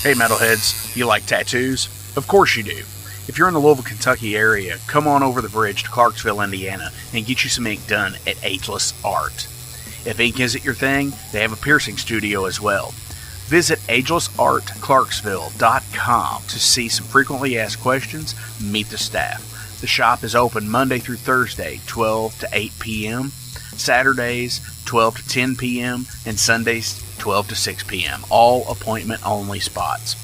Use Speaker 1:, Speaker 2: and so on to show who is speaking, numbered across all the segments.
Speaker 1: Hey metalheads, you like tattoos? Of course you do. If you're in the Louisville, Kentucky area, come on over the bridge to Clarksville, Indiana, and get you some ink done at Ageless Art. If ink isn't your thing, they have a piercing studio as well. Visit agelessartclarksville.com to see some frequently asked questions, meet the staff. The shop is open Monday through Thursday, 12 to 8 p.m., Saturdays, 12 to 10 p.m., and Sundays, 12 to 6 p.m., all appointment-only spots.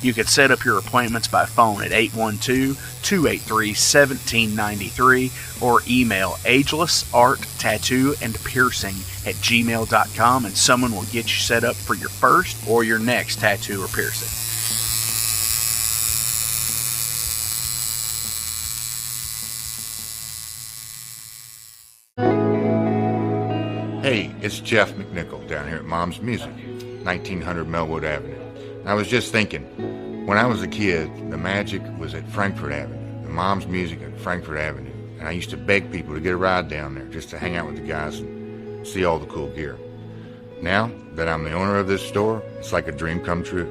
Speaker 1: You can set up your appointments by phone at 812-283-1793 or email agelessarttattooandpiercing@gmail.com and someone will get you set up for your first or your next tattoo or piercing.
Speaker 2: Hey, it's Jeff McNichol down here at Mom's Music, 1900 Melwood Avenue. I was just thinking, when I was a kid, the magic was at Frankfort Avenue, the Mom's Music at Frankfort Avenue, and I used to beg people to get a ride down there just to hang out with the guys and see all the cool gear. Now that I'm the owner of this store, it's like a dream come true.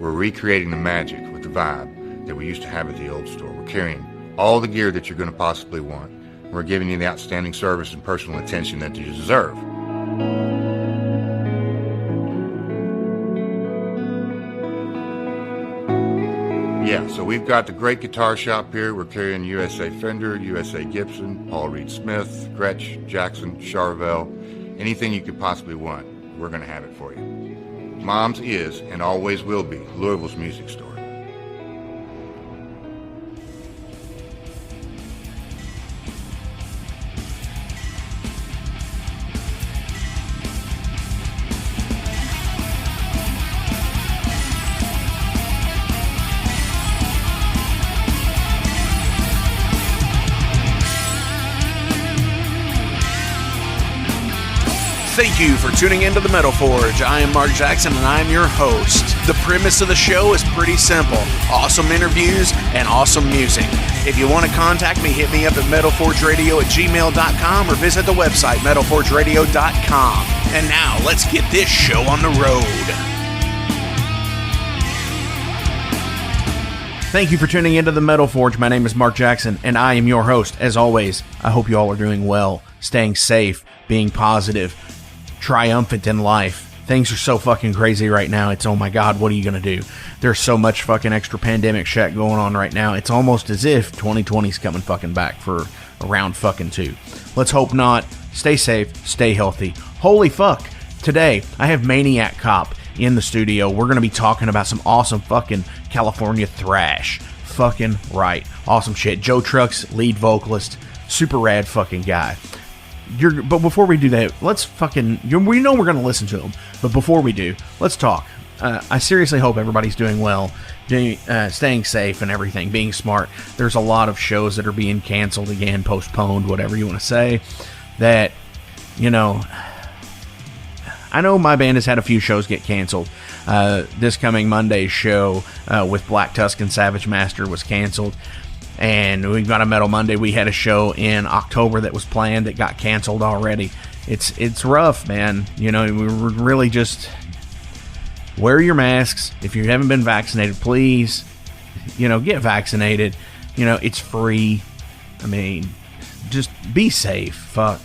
Speaker 2: We're recreating the magic with the vibe that we used to have at the old store. We're carrying all the gear that you're going to possibly want. We're giving you the outstanding service and personal attention that you deserve. Yeah, so we've got the great guitar shop here. We're carrying USA Fender, USA Gibson, Paul Reed Smith, Gretsch, Jackson, Charvel. Anything you could possibly want, we're going to have it for you. Mom's is and always will be Louisville's music store.
Speaker 1: Thank you for tuning into the Metal Forge. I am Mark Jackson and I'm your host. The premise of the show is pretty simple. Awesome interviews and awesome music. If you want to contact me, hit me up at metalforgeradio@gmail.com or visit the website metalforgeradio.com. And now let's get this show on the road. Thank you for tuning into the Metal Forge. My name is Mark Jackson and I am your host. As always, I hope you all are doing well, staying safe, being positive, triumphant in life. Things are so fucking crazy right now. It's, oh my God, what are you going to do? There's so much fucking extra pandemic shit going on right now. It's almost as if 2020's coming fucking back for around fucking 2. Let's hope not. Stay safe. Stay healthy. Holy fuck. Today, I have Maniac Cop in the studio. We're going to be talking about some awesome fucking California thrash. Fucking right. Awesome shit. Joe Truck's lead vocalist. Super rad fucking guy. But before we do that, let's fucking... we know we're going to listen to them, but before we do, let's talk. I seriously hope everybody's doing well, staying safe and everything, being smart. There's a lot of shows that are being canceled again, postponed, whatever you want to say, that, you know... I know my band has had a few shows get canceled. This coming Monday's show with Black Tusk and Savage Master was canceled. And we've got a Metal Monday. We had a show in October that was planned that got canceled already. It's rough, man. You know, we really just wear your masks. If you haven't been vaccinated, please, you know, get vaccinated. You know, it's free. I mean, just be safe. Fuck.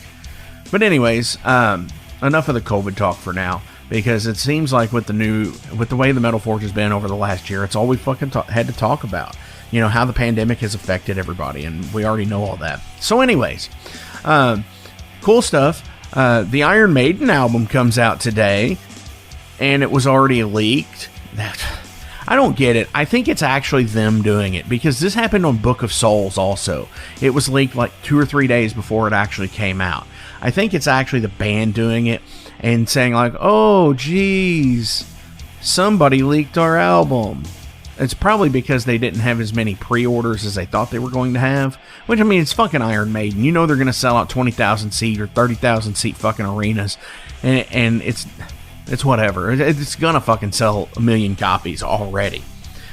Speaker 1: But anyways, enough of the COVID talk for now, because it seems like with the way the Metal Forge has been over the last year, it's all we fucking had to talk about. You know, how the pandemic has affected everybody, and we already know all that. So anyways, cool stuff. The Iron Maiden album comes out today, and it was already leaked. I don't get it. I think it's actually them doing it, because this happened on Book of Souls also. It was leaked like 2 or 3 days before it actually came out. I think it's actually the band doing it and saying like, oh, geez, somebody leaked our album. It's probably because they didn't have as many pre-orders as they thought they were going to have. Which, I mean, it's fucking Iron Maiden. You know they're going to sell out 20,000 seat or 30,000 seat fucking arenas. And it's whatever. It's going to fucking sell 1 million copies already.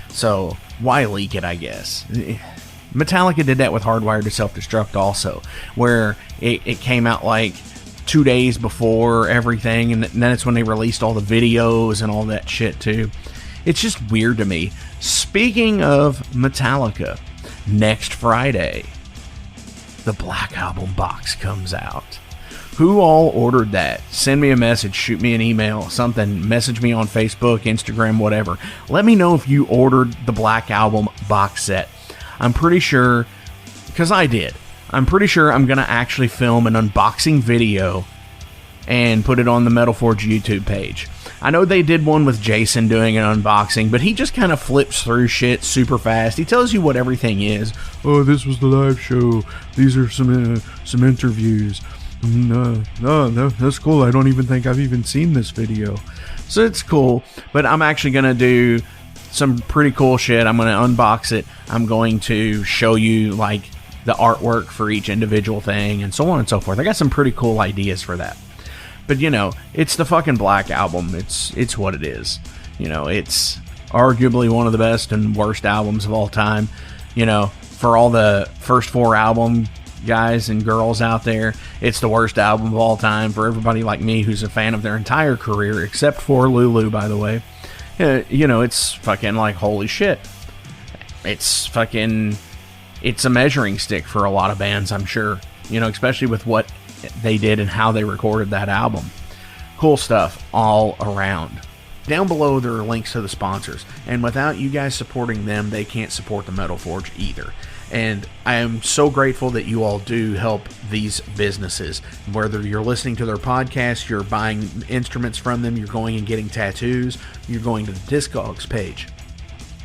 Speaker 1: So, why leak it, I guess? Metallica did that with Hardwired to Self-Destruct also. Where it came out like 2 days before everything. And then it's when they released all the videos and all that shit too. It's just weird to me. Speaking of Metallica, next Friday, the Black Album box comes out. Who all ordered that? Send me a message, shoot me an email, something, message me on Facebook, Instagram, whatever. Let me know if you ordered the Black Album box set. I'm pretty sure, because I did, I'm pretty sure I'm going to actually film an unboxing video and put it on the Metal Forge YouTube page. I know they did one with Jason doing an unboxing, but he just kind of flips through shit super fast. He tells you what everything is. Oh, this was the live show. These are some interviews. No, that's cool. I don't even think I've even seen this video. So it's cool, but I'm actually going to do some pretty cool shit. I'm going to unbox it. I'm going to show you like the artwork for each individual thing and so on and so forth. I got some pretty cool ideas for that. But, you know, it's the fucking Black Album. It's what it is. You know, it's arguably one of the best and worst albums of all time. You know, for all the first 4 album guys and girls out there, it's the worst album of all time. For everybody like me who's a fan of their entire career, except for Lulu, by the way. You know, it's fucking like, holy shit. It's a measuring stick for a lot of bands, I'm sure. You know, especially with what they did and how they recorded that album. Cool stuff all around. Down below there are links to the sponsors, and without you guys supporting them, they can't support the Metal Forge either. And I am so grateful that you all do help these businesses. Whether you're listening to their podcasts, you're buying instruments from them, you're going and getting tattoos, you're going to the Discogs page.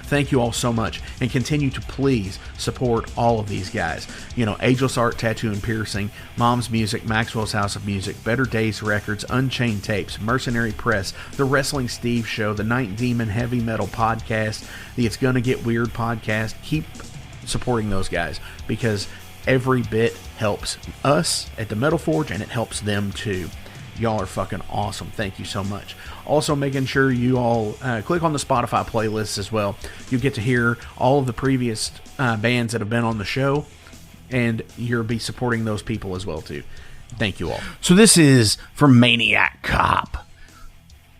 Speaker 1: Thank you all so much, and continue to please support all of these guys. You know, Ageless Art, Tattoo and Piercing, Mom's Music, Maxwell's House of Music, Better Days Records, Unchained Tapes, Mercenary Press, The Wrestling Steve Show, The Night Demon Heavy Metal Podcast, the It's Gonna Get Weird Podcast. Keep supporting those guys, because every bit helps us at the Metal Forge, and it helps them too. Y'all are fucking awesome. Thank you so much. Also, making sure you all click on the Spotify playlists as well. You'll get to hear all of the previous bands that have been on the show, and you'll be supporting those people as well too. Thank you all. So this is from Maniac Cop,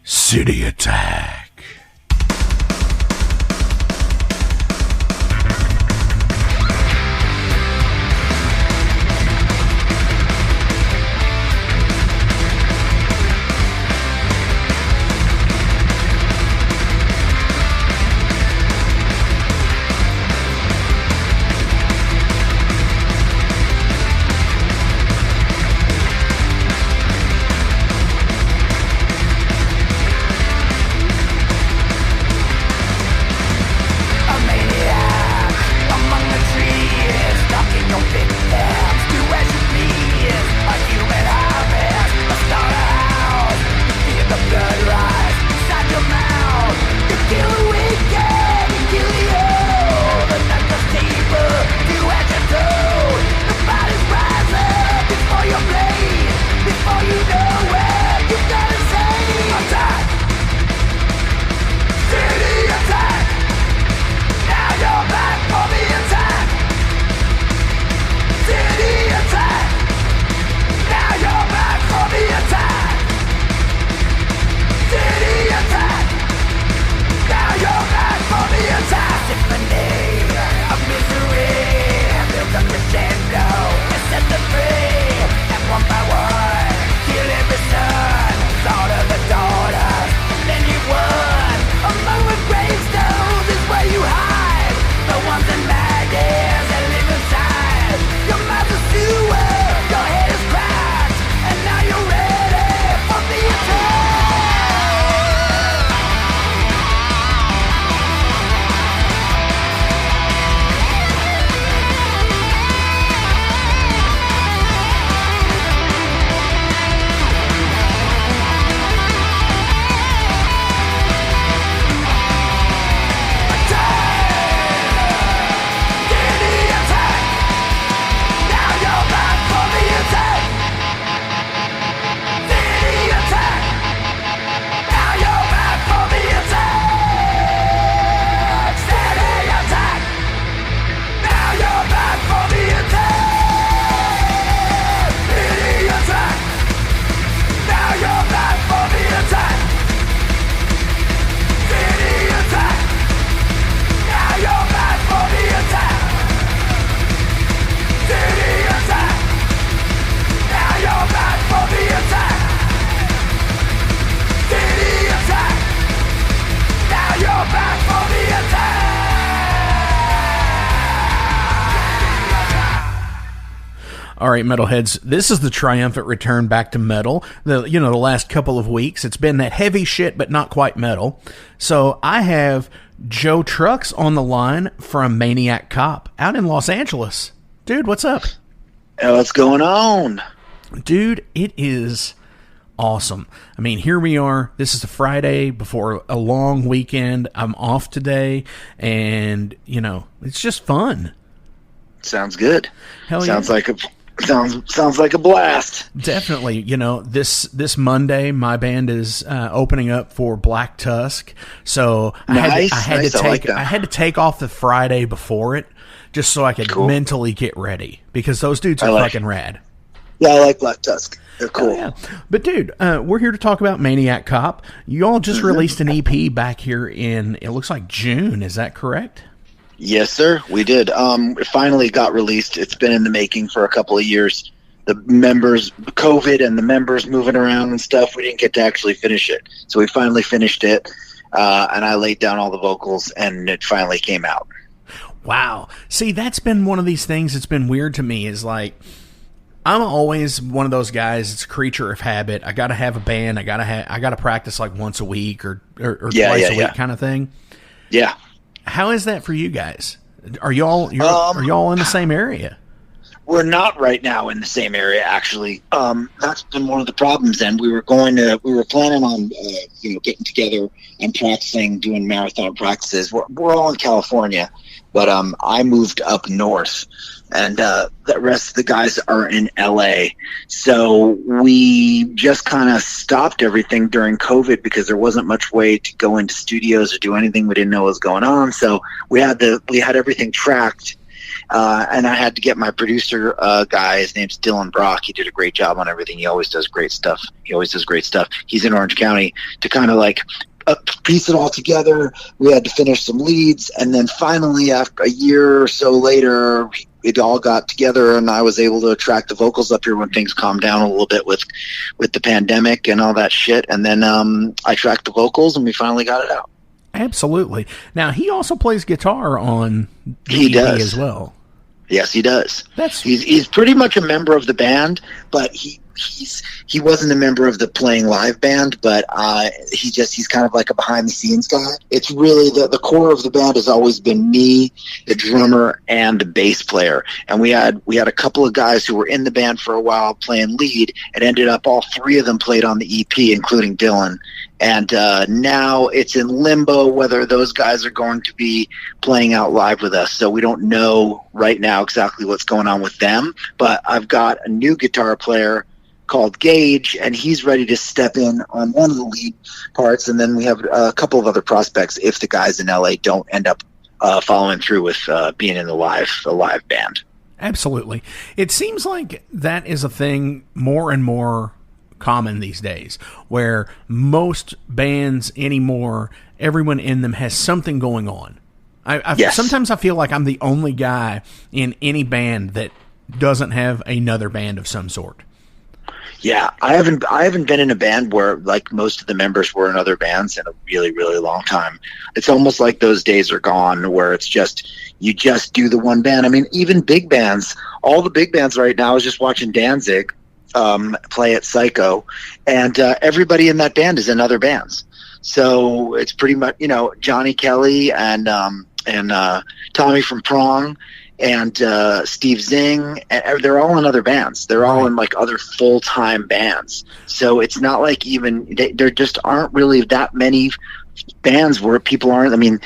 Speaker 1: City Attack. All right, metalheads, this is the triumphant return back to metal. The last couple of weeks, it's been that heavy shit, but not quite metal. So I have Joe Trucks on the line from Maniac Cop out in Los Angeles. Dude, what's up?
Speaker 3: Hey, what's going on?
Speaker 1: Dude, it is awesome. I mean, here we are. This is a Friday before a long weekend. I'm off today, and, it's just fun.
Speaker 3: Sounds good.
Speaker 1: Hell
Speaker 3: sounds
Speaker 1: yeah.
Speaker 3: Sounds like a blast.
Speaker 1: Definitely. This Monday, my band is opening up for Black Tusk. So I had to take off the Friday before it just so I could mentally get ready, because those dudes are fucking rad.
Speaker 3: Yeah, I like Black Tusk. They're cool.
Speaker 1: Yeah. But dude, we're here to talk about Maniac Cop. You all just released an EP back here in, it looks like June. Is that correct?
Speaker 3: Yes, sir. We did. It finally got released. It's been in the making for a couple of years. The members, COVID and the members moving around and stuff, we didn't get to actually finish it. So we finally finished it, and I laid down all the vocals, and it finally came out. Wow.
Speaker 1: See, that's been one of these things that's been weird to me, is like, I'm always one of those guys. It's a creature of habit. I got to have a band. I got to practice like once a week or twice a week kind of thing.
Speaker 3: Yeah.
Speaker 1: How is that for you guys? Are y'all in the same area?
Speaker 3: We're not right now in the same area, actually. That's been one of the problems. And we were planning on getting together and practicing, doing marathon practices. We're all in California, but I moved up north, and the rest of the guys are in LA. So we just kind of stopped everything during COVID because there wasn't much way to go into studios or do anything. We didn't know what was going on. So we had everything tracked. And I had to get my producer guy. His name's Dylan Brock. He did a great job on everything. He always does great stuff. He's in Orange County to kind of like piece it all together. We had to finish some leads, and then finally, after a year or so later, it all got together, and I was able to track the vocals up here when things calmed down a little bit with the pandemic and all that shit. And then I tracked the vocals, and we finally got it out.
Speaker 1: Absolutely. Now, he also plays guitar on the EP
Speaker 3: does
Speaker 1: as well.
Speaker 3: Yes, he does.
Speaker 1: He's
Speaker 3: He's pretty much a member of the band, but he wasn't a member of the playing live band, but he's kind of like a behind the scenes guy. It's really the core of the band has always been me, the drummer, and the bass player. And we had a couple of guys who were in the band for a while playing lead, and ended up all three of them played on the EP, including Dylan. And now it's in limbo whether those guys are going to be playing out live with us. So we don't know right now exactly what's going on with them. But I've got a new guitar player called Gage, and he's ready to step in on one of the lead parts. And then we have a couple of other prospects if the guys in LA don't end up following through with being in the live band.
Speaker 1: Absolutely. It seems like that is a thing more and more common these days, where most bands anymore, everyone in them has something going on.
Speaker 3: Yes.
Speaker 1: Sometimes I feel like I'm the only guy in any band that doesn't have another band of some sort.
Speaker 3: Yeah, I haven't been in a band where like most of the members were in other bands in a really, really long time. It's almost like those days are gone where it's just you just do the one band. I mean, even big bands, all the big bands right now, I was just watching Danzig play at Psycho, and everybody in that band is in other bands. So it's pretty much, Johnny Kelly and Tommy from Prong and Steve Zing, and they're all in other bands. They're all in like other full-time bands. So it's not like there just aren't really that many bands where people aren't. I mean,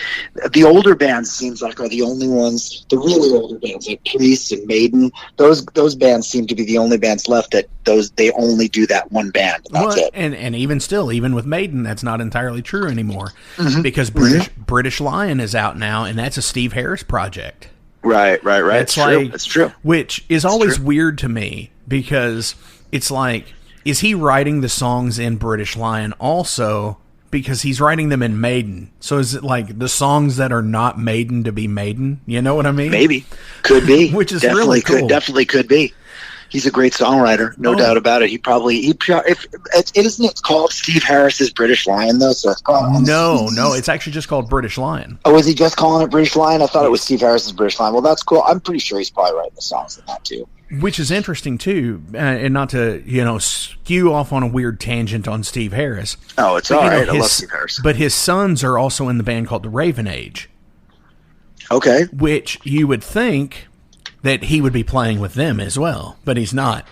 Speaker 3: the older bands seems like are the only ones, the really older bands like Priest and Maiden, those bands seem to be the only bands left that they only do that one band, and that's it.
Speaker 1: And even still, even with Maiden, that's not entirely true anymore, because British Lion is out now, and that's a Steve Harris project.
Speaker 3: Right. It's true.
Speaker 1: Which is always weird to me, because it's like, is he writing the songs in British Lion also? Because he's writing them in Maiden. So is it like the songs that are not Maiden to be Maiden? You know what I mean?
Speaker 3: Maybe. Could be.
Speaker 1: Which is
Speaker 3: definitely
Speaker 1: really cool.
Speaker 3: Definitely could be. He's a great songwriter, no doubt about it. Isn't it called Steve Harris's British Lion though? So it's called
Speaker 1: No, it's actually just called British Lion.
Speaker 3: Oh, is he just calling it British Lion? I thought it was Steve Harris's British Lion. Well, that's cool. I'm pretty sure he's probably writing the songs in that too.
Speaker 1: Which is interesting too, and not to skew off on a weird tangent on Steve Harris.
Speaker 3: Oh, it's all right. I love Steve Harris.
Speaker 1: But his sons are also in the band called the Raven Age.
Speaker 3: Okay.
Speaker 1: Which you would think that he would be playing with them as well, but he's not.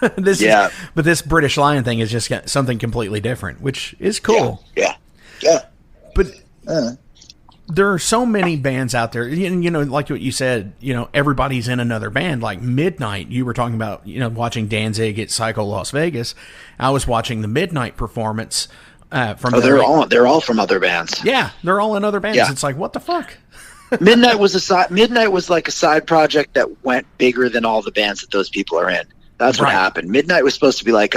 Speaker 1: But this British Lion thing is just something completely different, which is cool.
Speaker 3: Yeah.
Speaker 1: But there are so many bands out there, like what you said, everybody's in another band. Like Midnight, you were talking about, watching Danzig at Psycho Las Vegas. I was watching the Midnight performance from.
Speaker 3: Oh, they're all from other bands.
Speaker 1: Yeah, they're all in other bands. Yeah. It's like, what the fuck?
Speaker 3: Midnight was like a side project that went bigger than all the bands that those people are in. That's what happened. Midnight was supposed to be like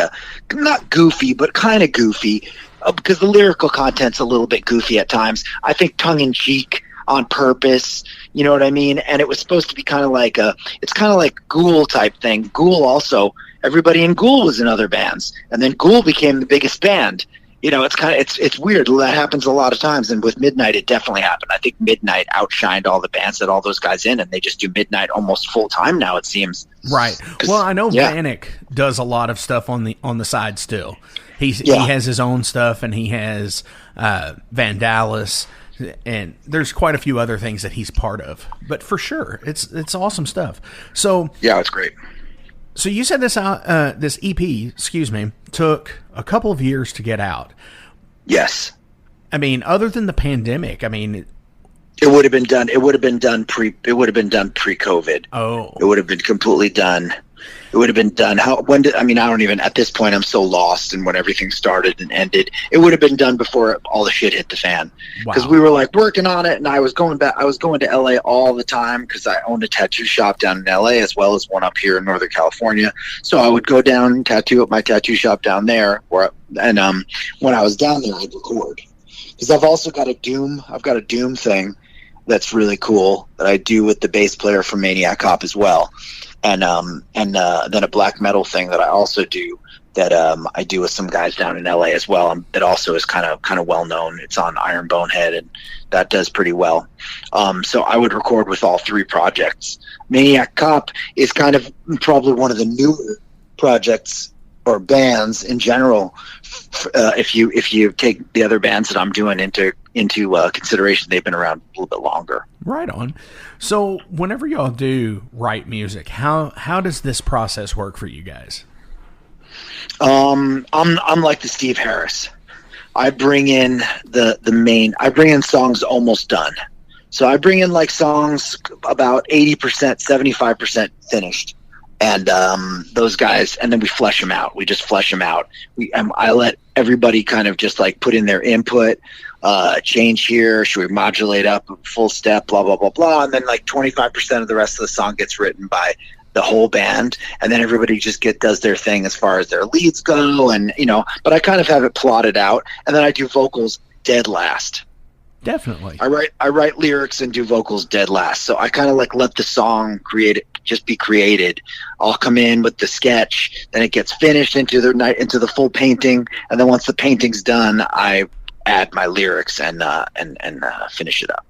Speaker 3: not goofy, but kind of goofy, because the lyrical content's a little bit goofy at times. I think tongue in cheek on purpose. You know what I mean? And it was supposed to be kind of like it's kind of like Ghoul type thing. Ghoul also, everybody in Ghoul was in other bands, and then Ghoul became the biggest band. It's weird. That happens a lot of times, and with Midnight, it definitely happened. I think Midnight outshined all the bands that all those guys in, and they just do Midnight almost full time now. It seems.
Speaker 1: Right. Well, I know Maniac does a lot of stuff on the side still. He has his own stuff, and he has Vandalis, and there's quite a few other things that he's part of. But for sure, it's awesome stuff. So
Speaker 3: yeah, it's great.
Speaker 1: So you said this EP, took a couple of years to get out.
Speaker 3: Yes.
Speaker 1: I mean, other than the pandemic, it
Speaker 3: would have been done. It would have been done pre-COVID.
Speaker 1: Oh.
Speaker 3: It would have been completely done. It would have been done. I don't even, at this point, I'm so lost in when everything started and ended. It would have been done before all the shit hit the fan. Because we were like working on it, and I was going to LA all the time because I owned a tattoo shop down in LA as well as one up here in Northern California. So I would go down and tattoo at my tattoo shop down there, and when I was down there, I'd record. Because I've also got a Doom thing that's really cool that I do with the bass player from MANIAC COP as well. And then a black metal thing that I also do that I do with some guys down in LA as well. That also is kind of well known. It's on Iron Bonehead, and that does pretty well. So I would record with all three projects. MANIAC COP is kind of probably one of the newer projects or bands in general. If you take the other bands that I'm doing into consideration, they've been around a little bit longer.
Speaker 1: Right on. So whenever y'all do write music, how does this process work for you guys?
Speaker 3: I'm like the Steve Harris. I bring in I bring in songs almost done. So I bring in like songs about 80%, 75% finished. And those guys, and then we flesh them out. We just flesh them out. I let everybody kind of just like put in their input, change here, should we modulate up full step, blah, blah, blah, blah. And then like 25% of the rest of the song gets written by the whole band. And then everybody just does their thing as far as their leads go. And, but I kind of have it plotted out. And then I do vocals dead last.
Speaker 1: Definitely.
Speaker 3: I write lyrics and do vocals dead last. So I kind of like let the song just be created. I'll come in with the sketch, then it gets finished into the full painting, and then once the painting's done, I add my lyrics and finish it up.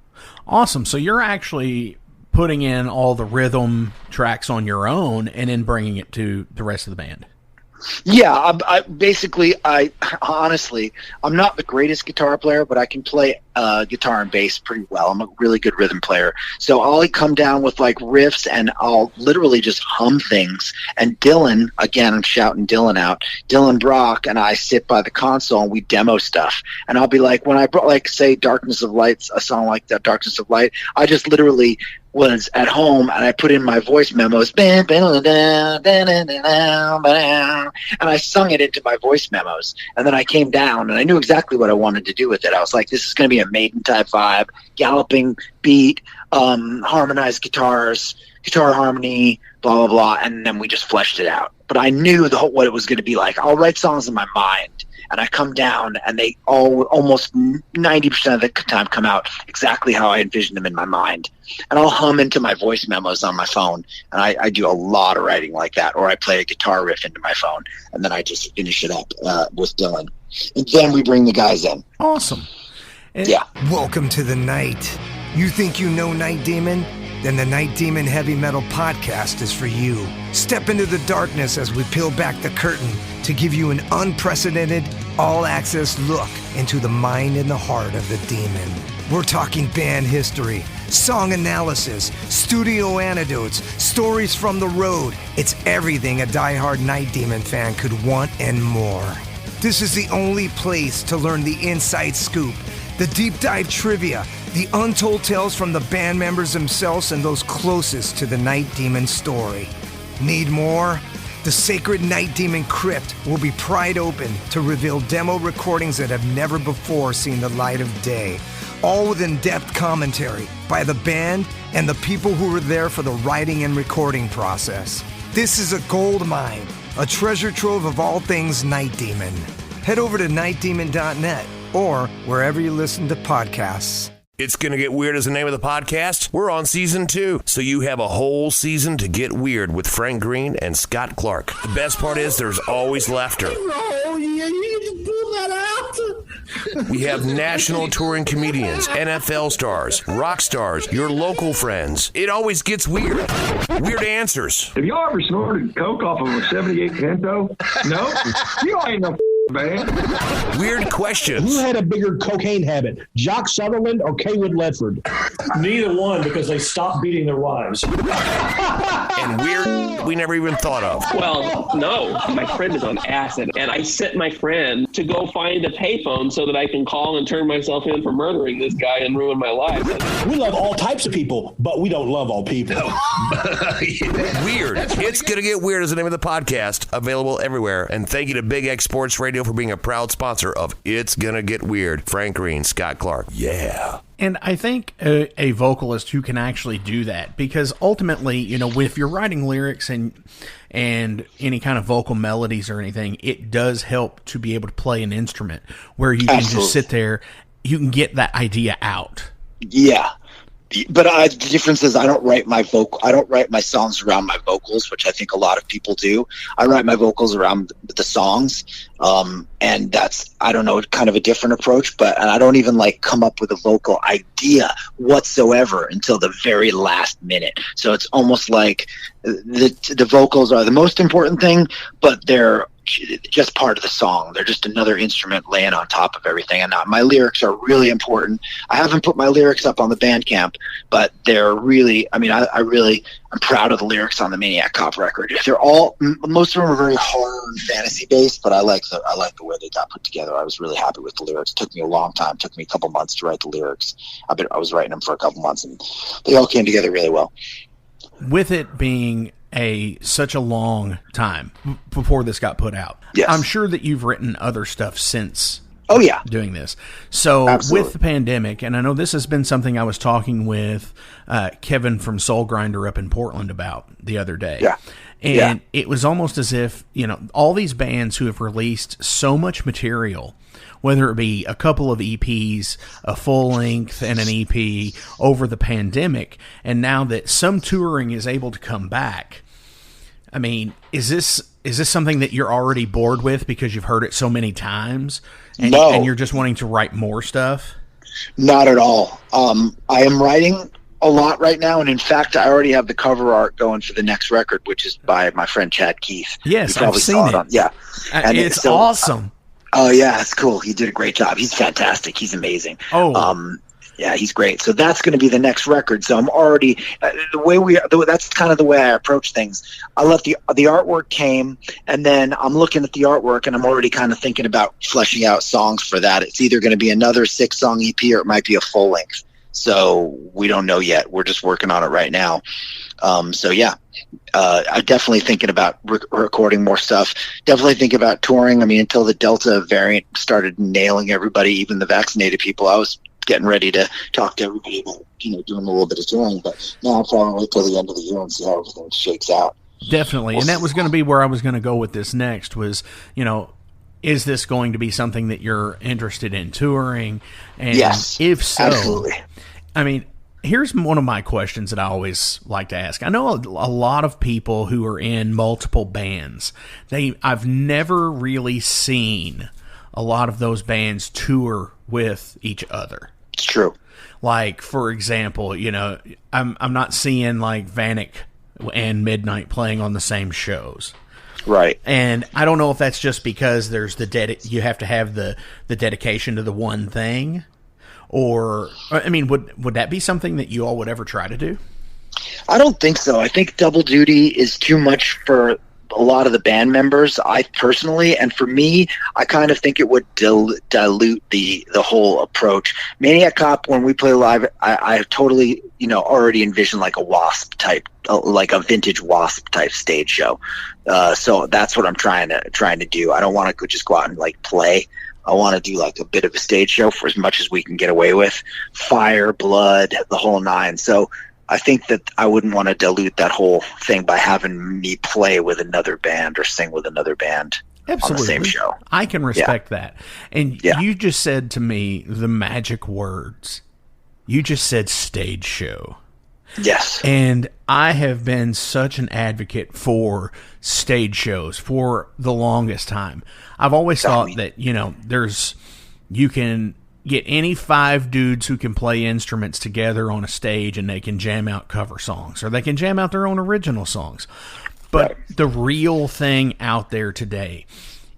Speaker 1: Awesome. So you're actually putting in all the rhythm tracks on your own and then bringing it to the rest of the band.
Speaker 3: Yeah, I honestly, I'm not the greatest guitar player, but I can play guitar and bass pretty well. I'm a really good rhythm player. So I'll come down with like riffs, and I'll literally just hum things. And Dylan, again, I'm shouting Dylan out, Dylan Brock, and I sit by the console and we demo stuff. And I'll be like, when I brought, like, say, Darkness of Light, a song like that, Darkness of Light, I just literally was at home and I put in my voice memos and I sung it into my voice memos, and then I came down and I knew exactly what I wanted to do with it. I was like, this is going to be a Maiden type vibe, galloping beat, harmonized guitars, guitar harmony, blah blah blah, and then we just fleshed it out. But I knew what it was going to be like. I'll write songs in my mind and I come down, and they all almost 90% of the time come out exactly how I envisioned them in my mind. And I'll hum into my voice memos on my phone, and I do a lot of writing like that, or I play a guitar riff into my phone, and then I just finish it up with Dylan. And then we bring the guys in.
Speaker 1: Awesome.
Speaker 3: Yeah.
Speaker 4: Welcome to the night. You think you know Night Demon? Then the Night Demon Heavy Metal Podcast is for you. Step into the darkness as we peel back the curtain to give you an unprecedented, all-access look into the mind and the heart of the demon. We're talking band history, song analysis, studio anecdotes, stories from the road. It's everything a diehard Night Demon fan could want and more. This is the only place to learn the inside scoop, the deep dive trivia, the untold tales from the band members themselves and those closest to the Night Demon story. Need more? The Sacred Night Demon Crypt will be pried open to reveal demo recordings that have never before seen the light of day, all with in-depth commentary by the band and the people who were there for the writing and recording process. This is a gold mine, a treasure trove of all things Night Demon. Head over to nightdemon.net or wherever you listen to podcasts.
Speaker 5: It's Gonna Get Weird is the name of the podcast. We're on season 2, so you have a whole season to get weird with Frank Green and Scott Clark. The best part is there's always laughter.
Speaker 6: Oh, yeah, you can pull that out.
Speaker 5: We have national touring comedians, NFL stars, rock stars, your local friends. It always gets weird. Weird answers.
Speaker 7: Have y'all ever snorted coke off of a 78 Pinto? No? You ain't no man.
Speaker 5: Weird questions.
Speaker 6: Who had a bigger cocaine habit, Jock Sutherland or Kaywood Ledford?
Speaker 8: Neither one, because they stopped beating their wives.
Speaker 5: And weird we never even thought of.
Speaker 9: Well, no. My friend is on acid, and I sent my friend to go find a payphone so that I can call and turn myself in for murdering this guy and ruin my life.
Speaker 6: We love all types of people, but we don't love all people.
Speaker 5: Weird. It's Gonna Get Weird is the name of the podcast, available everywhere. And thank you to Big X Sports Radio for being a proud sponsor of It's Gonna Get Weird. Frank Green, Scott Clark. Yeah.
Speaker 1: And I think a vocalist who can actually do that, because ultimately, you know, if you're writing lyrics and any kind of vocal melodies or anything, it does help to be able to play an instrument where you can just sit there, you can get that idea out.
Speaker 3: Yeah. But the difference is I don't write my songs around my vocals, which I think a lot of people do. I write my vocals around the songs, and that's, I don't know, kind of a different approach. And I don't even come up with a vocal idea whatsoever until the very last minute. So it's almost like the vocals are the most important thing, but they're just part of the song. They're just another instrument laying on top of everything. And my lyrics are really important. I haven't put my lyrics up on the Bandcamp, but they're really, I'm proud of the lyrics on the Maniac Cop record. Most of them are very horror and fantasy based, but I like the way they got put together. I was really happy with the lyrics. It took me a long time. It took me a couple months to write the lyrics. I was writing them for a couple months, and they all came together really well.
Speaker 1: With it being such a long time before this got put out,
Speaker 3: yes,
Speaker 1: I'm sure that you've written other stuff since.
Speaker 3: Oh yeah,
Speaker 1: doing this. So
Speaker 3: absolutely.
Speaker 1: With the pandemic, and I know this has been something I was talking with Kevin from Soul Grinder up in Portland about the other day.
Speaker 3: Yeah.
Speaker 1: And it was almost as if, you know, all these bands who have released so much material, whether it be a couple of EPs, a full length, and an EP over the pandemic, and now that some touring is able to come back, I mean, is this something that you're already bored with because you've heard it so many times, and you're just wanting to write more stuff?
Speaker 3: Not at all. I am writing a lot right now, and in fact, I already have the cover art going for the next record, which is by my friend Chad Keith.
Speaker 1: Yes, I've seen it. And it's awesome.
Speaker 3: Oh yeah, it's cool. He did a great job. He's fantastic. He's amazing. Yeah, he's great. So that's going to be the next record. So I'm already that's kind of the way I approach things. I let the artwork came, and then I'm looking at the artwork, and I'm already kind of thinking about fleshing out songs for that. It's either going to be another 6-song EP or it might be a full length. So we don't know yet. We're just working on it right now. I'm definitely thinking about recording more stuff. Definitely thinking about touring. I mean, until the Delta variant started nailing everybody, even the vaccinated people, I was getting ready to talk to everybody about, doing a little bit of touring. But now I'll probably wait till the end of the year and see how everything shakes out.
Speaker 1: Definitely. And that was going to be where I was going to go with this next was, is this going to be something that you're interested in touring? And
Speaker 3: yes,
Speaker 1: if so,
Speaker 3: absolutely.
Speaker 1: I mean, here's one of my questions that I always like to ask. I know a lot of people who are in multiple bands. I've never really seen a lot of those bands tour with each other.
Speaker 3: It's true.
Speaker 1: Like, for example, you know, I'm not seeing like Vanek and Midnight playing on the same shows.
Speaker 3: Right.
Speaker 1: And I don't know if that's just because there's you have to have the dedication to the one thing, or I mean, would that be something that you all would ever try to do?
Speaker 3: I don't think so. I think double duty is too much for a lot of the band members, I personally, and for me, I kind of think it would dilute the whole approach. Maniac Cop, when we play live, I totally, you know, already envision like a Wasp type, like a vintage Wasp type stage show. So that's what I'm trying to do. I don't want to just go out and like play. I want to do like a bit of a stage show for as much as we can get away with. Fire, blood, the whole nine. So I think that I wouldn't want to dilute that whole thing by having me play with another band or sing with another band on the same show.
Speaker 1: I can respect that. And you just said to me the magic words. You just said stage show.
Speaker 3: Yes.
Speaker 1: And I have been such an advocate for stage shows for the longest time. I've always thought that, you know, you can get any 5 dudes who can play instruments together on a stage and they can jam out cover songs or they can jam out their own original songs. But the real thing out there today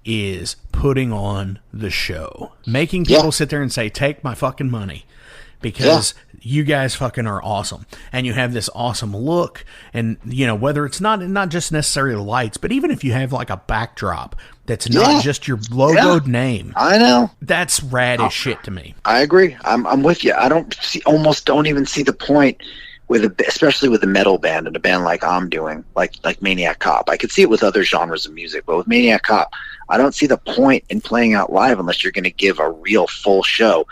Speaker 1: is putting on the show, making people sit there and say, take my fucking money because you guys fucking are awesome. And you have this awesome look. And, you know, whether it's not just necessarily lights, but even if you have like a backdrop that's not just your logoed name.
Speaker 3: I know.
Speaker 1: That's rad as shit to me.
Speaker 3: I agree. I'm with you. I don't even see the point especially with a metal band and a band like I'm doing, like Maniac Cop. I could see it with other genres of music, but with Maniac Cop, I don't see the point in playing out live unless you're going to give a real full show.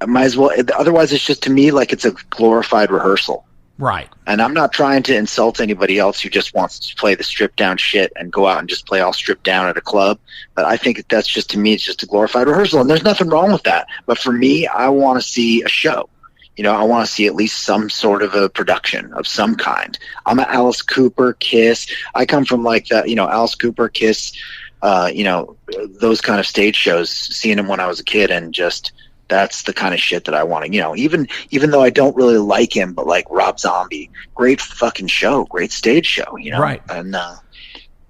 Speaker 3: I might as well. Otherwise, it's just to me like it's a glorified rehearsal.
Speaker 1: Right.
Speaker 3: And I'm not trying to insult anybody else who just wants to play the stripped down shit and go out and just play all stripped down at a club. But I think that's just, to me, it's just a glorified rehearsal. And there's nothing wrong with that. But for me, I want to see a show. You know, I want to see at least some sort of a production of some kind. I'm an Alice Cooper, Kiss. I come from like that, you know, Alice Cooper, Kiss, you know, those kind of stage shows, seeing them when I was a kid, and just that's the kind of shit that I want to, you know, even though I don't really like him, but like Rob Zombie, great fucking show, great stage show, you know? Right. And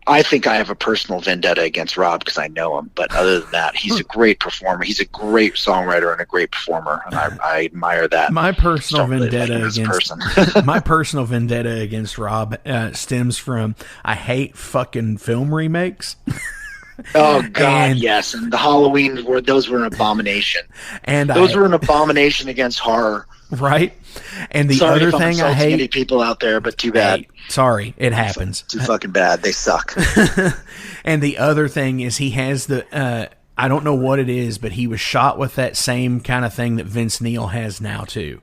Speaker 3: I think I have a personal vendetta against Rob because I know him, but other than that, he's a great performer. He's a great songwriter and a great performer, and I admire that.
Speaker 1: My personal vendetta against Rob stems from I hate fucking film remakes.
Speaker 3: Oh God, yes, and the Halloween those were an abomination, and those were an abomination against horror.
Speaker 1: Right, and the
Speaker 3: sorry
Speaker 1: other
Speaker 3: if
Speaker 1: thing
Speaker 3: I'm
Speaker 1: I hate,
Speaker 3: any people out there, but too bad.
Speaker 1: Hey, sorry, it happens.
Speaker 3: Too fucking bad. They suck.
Speaker 1: And the other thing is he has the I don't know what it is, but he was shot with that same kind of thing that Vince Neil has now too,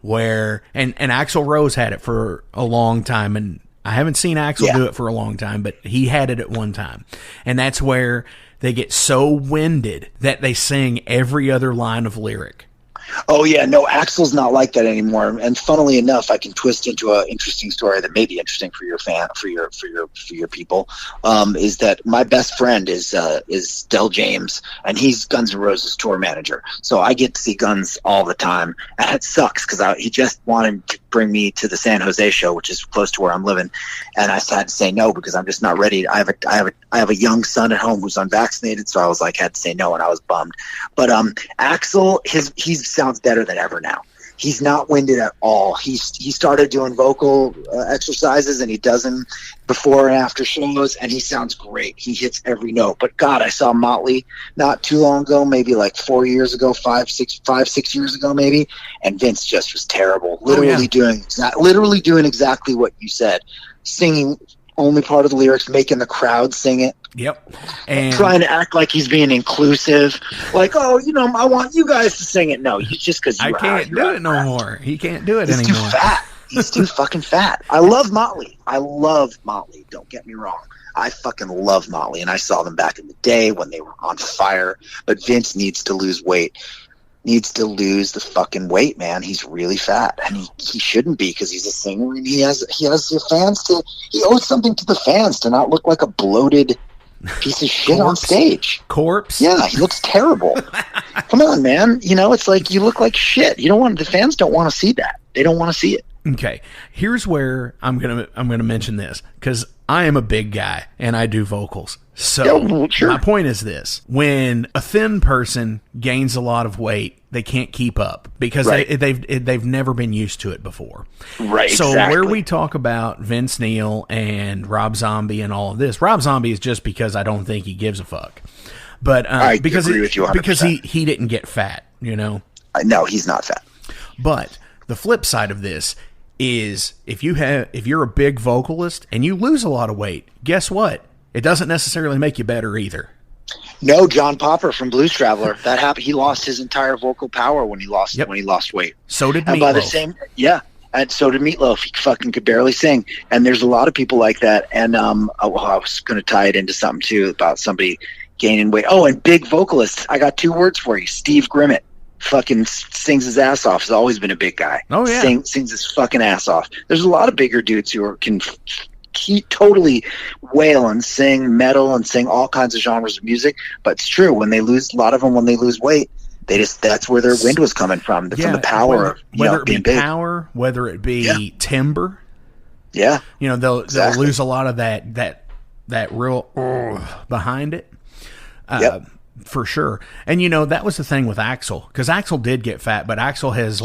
Speaker 1: where and Axl Rose had it for a long time, and I haven't seen Axl do it for a long time, but he had it at one time. And that's where they get so winded that they sing every other line of lyric.
Speaker 3: Oh yeah, no, Axl's not like that anymore. And funnily enough, I can twist into an interesting story that may be interesting for your people. Is that my best friend is Del James, and he's Guns N' Roses tour manager. So I get to see Guns all the time, and it sucks because he just wanted to bring me to the San Jose show, which is close to where I'm living, and I had to say no because I'm just not ready. I have a young son at home who's unvaccinated, so I was like had to say no, and I was bummed. But Axl, he sounds better than ever now. He's not winded at all. He started doing vocal exercises, and he does them before and after shows, and he sounds great. He hits every note. But God, I saw Motley not too long ago, maybe like 4 years ago, 6 years ago, maybe, and Vince just was terrible. Literally doing exactly what you said, singing only part of the lyrics, making the crowd sing it.
Speaker 1: Yep. And
Speaker 3: trying to act like he's being inclusive, like, oh, you know, I want you guys to sing it. No, he's just because
Speaker 1: I can't do it no more. He can't do it anymore.
Speaker 3: He's too fat. He's too fucking fat. I love Motley. Don't get me wrong. I fucking love Motley, and I saw them back in the day when they were on fire. But Vince needs to lose weight. Needs to lose the fucking weight, man. He's really fat, and he shouldn't be, because he's a singer, and he has the fans to. He owes something to the fans to not look like a bloated piece of shit on stage.
Speaker 1: Corpse.
Speaker 3: Yeah, he looks terrible. Come on, man. You know, it's like you look like shit. You don't want the fans don't want to see that. They don't want to see it.
Speaker 1: Okay, here's where I'm gonna mention this, because I am a big guy and I do vocals. So
Speaker 3: sure.
Speaker 1: My point is this: when a thin person gains a lot of weight, they can't keep up because they've never been used to it before.
Speaker 3: Right.
Speaker 1: So
Speaker 3: exactly.
Speaker 1: where we talk about Vince Neil and Rob Zombie and all of this, Rob Zombie is just because I don't think he gives a fuck. But
Speaker 3: I
Speaker 1: because
Speaker 3: agree with you 100%.
Speaker 1: Because he didn't get fat, you know.
Speaker 3: No, he's not fat.
Speaker 1: But the flip side of this is if you're a big vocalist and you lose a lot of weight, guess what? It doesn't necessarily make you better either.
Speaker 3: No, John Popper from Blues Traveler, that happened. He lost his entire vocal power when he lost weight.
Speaker 1: So did
Speaker 3: and
Speaker 1: Meatloaf.
Speaker 3: By the same, and so did Meatloaf. He fucking could barely sing. And there's a lot of people like that. And I was going to tie it into something too about somebody gaining weight. Oh, and big vocalists. I got 2 words for you. Steve Grimmett. Fucking sings his ass off. Has always been a big guy.
Speaker 1: Oh yeah,
Speaker 3: sings his fucking ass off. There's a lot of bigger dudes who can totally wail and sing metal and sing all kinds of genres of music. But it's true, when they lose, a lot of them, when they lose weight, that's where their wind was coming from. From the power
Speaker 1: whether
Speaker 3: of being
Speaker 1: it be
Speaker 3: big.
Speaker 1: Power, whether it be timber.
Speaker 3: Yeah,
Speaker 1: you know they'll lose a lot of that real behind it. For sure. And you know, that was the thing with Axl, because Axl did get fat, but Axl has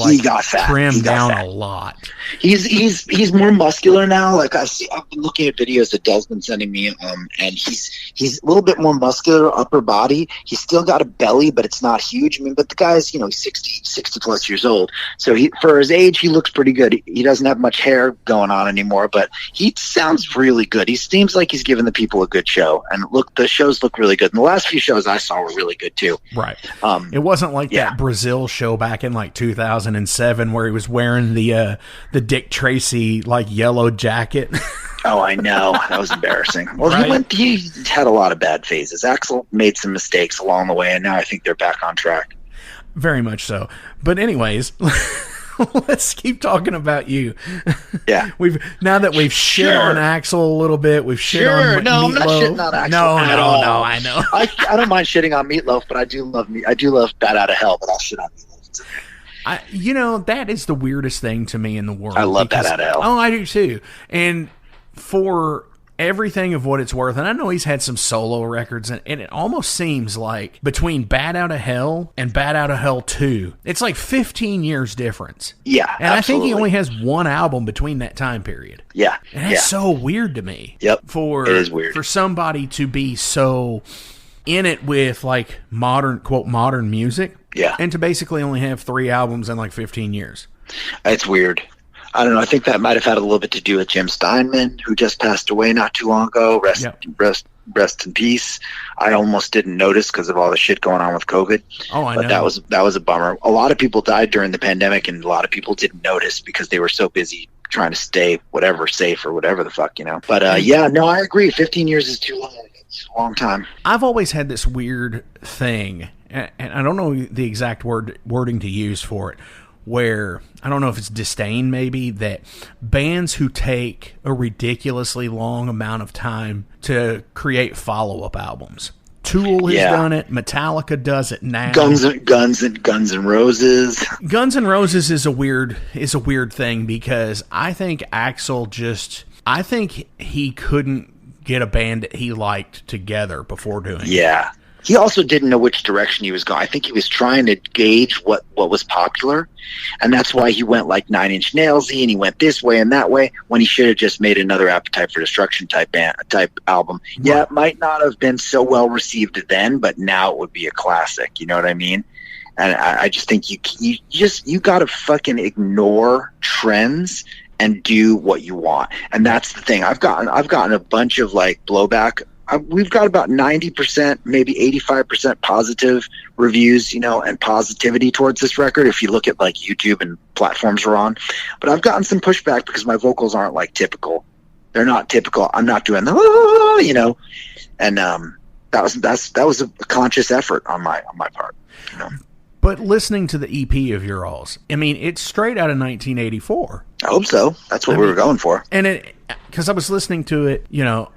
Speaker 1: trimmed down a lot.
Speaker 3: He's more muscular now. Like I've been looking at videos that Del's been sending me, and he's a little bit more muscular upper body. He's still got a belly, but it's not huge. I mean, but the guy's, you know, 60 plus years old. So for his age, he looks pretty good. He doesn't have much hair going on anymore, but he sounds really good. He seems like he's giving the people a good show. And look, the shows look really good. And the last few shows I saw were really good too.
Speaker 1: Right. It wasn't like that Brazil show back in like 2007 where he was wearing the Dick Tracy like yellow jacket.
Speaker 3: Oh, I know. That was embarrassing. Well, he had a lot of bad phases. Axl made some mistakes along the way, and now I think they're back on track.
Speaker 1: Very much so. But anyways, let's keep talking about you.
Speaker 3: Yeah.
Speaker 1: Now that we've shit on Axl a little bit, we've shit on Meatloaf.
Speaker 3: No, I'm not shitting on Axl.
Speaker 1: No, I know.
Speaker 3: I don't mind shitting on Meatloaf, but I do love Bat Out of Hell, but I'll shit on Meatloaf.
Speaker 1: You know, that is the weirdest thing to me in the world.
Speaker 3: I love Bat Out of Hell.
Speaker 1: Oh, I do too. And for everything of what it's worth, and I know he's had some solo records, and it almost seems like between Bat Out of Hell and Bat Out of Hell 2, it's like 15 years difference.
Speaker 3: Yeah,
Speaker 1: and absolutely. I think he only has one album between that time period.
Speaker 3: Yeah.
Speaker 1: And that's so weird to me.
Speaker 3: Yep, it is weird.
Speaker 1: For somebody to be so in it with like modern, quote, modern music, and to basically only have 3 albums in like 15 years.
Speaker 3: It's weird. I don't know. I think that might have had a little bit to do with Jim Steinman, who just passed away not too long ago. Rest in peace. I almost didn't notice because of all the shit going on with COVID.
Speaker 1: Oh, I know.
Speaker 3: That was a bummer. A lot of people died during the pandemic, and a lot of people didn't notice because they were so busy trying to stay safe or whatever the fuck, you know. But I agree. 15 years is too long. It's a long time.
Speaker 1: I've always had this weird thing, and I don't know the exact wording to use for it, where I don't know if it's disdain maybe, that bands who take a ridiculously long amount of time to create follow-up albums. Tool has done it. Metallica does it now.
Speaker 3: Guns N' Roses.
Speaker 1: Guns N' Roses is a weird thing because I think Axl I think he couldn't get a band that he liked together before doing it.
Speaker 3: Yeah. He also didn't know which direction he was going. I think he was trying to gauge what was popular, and that's why he went like 9 Inch Nails-y, and he went this way and that way when he should have just made another Appetite for Destruction type album. Right. Yeah, it might not have been so well received then, but now it would be a classic. You know what I mean? And I just think you got to fucking ignore trends and do what you want. And that's the thing. I've gotten a bunch of like blowback. We've got about 90%, maybe 85% positive reviews, you know, and positivity towards this record if you look at like YouTube and platforms we're on. But I've gotten some pushback because my vocals aren't like typical. They're not typical. I'm not doing the, you know, and that was a conscious effort on my part, you know.
Speaker 1: But listening to the EP of your alls, I mean, it's straight out of 1984.
Speaker 3: I hope so. That's what we were going for.
Speaker 1: And because I was listening to it, you know,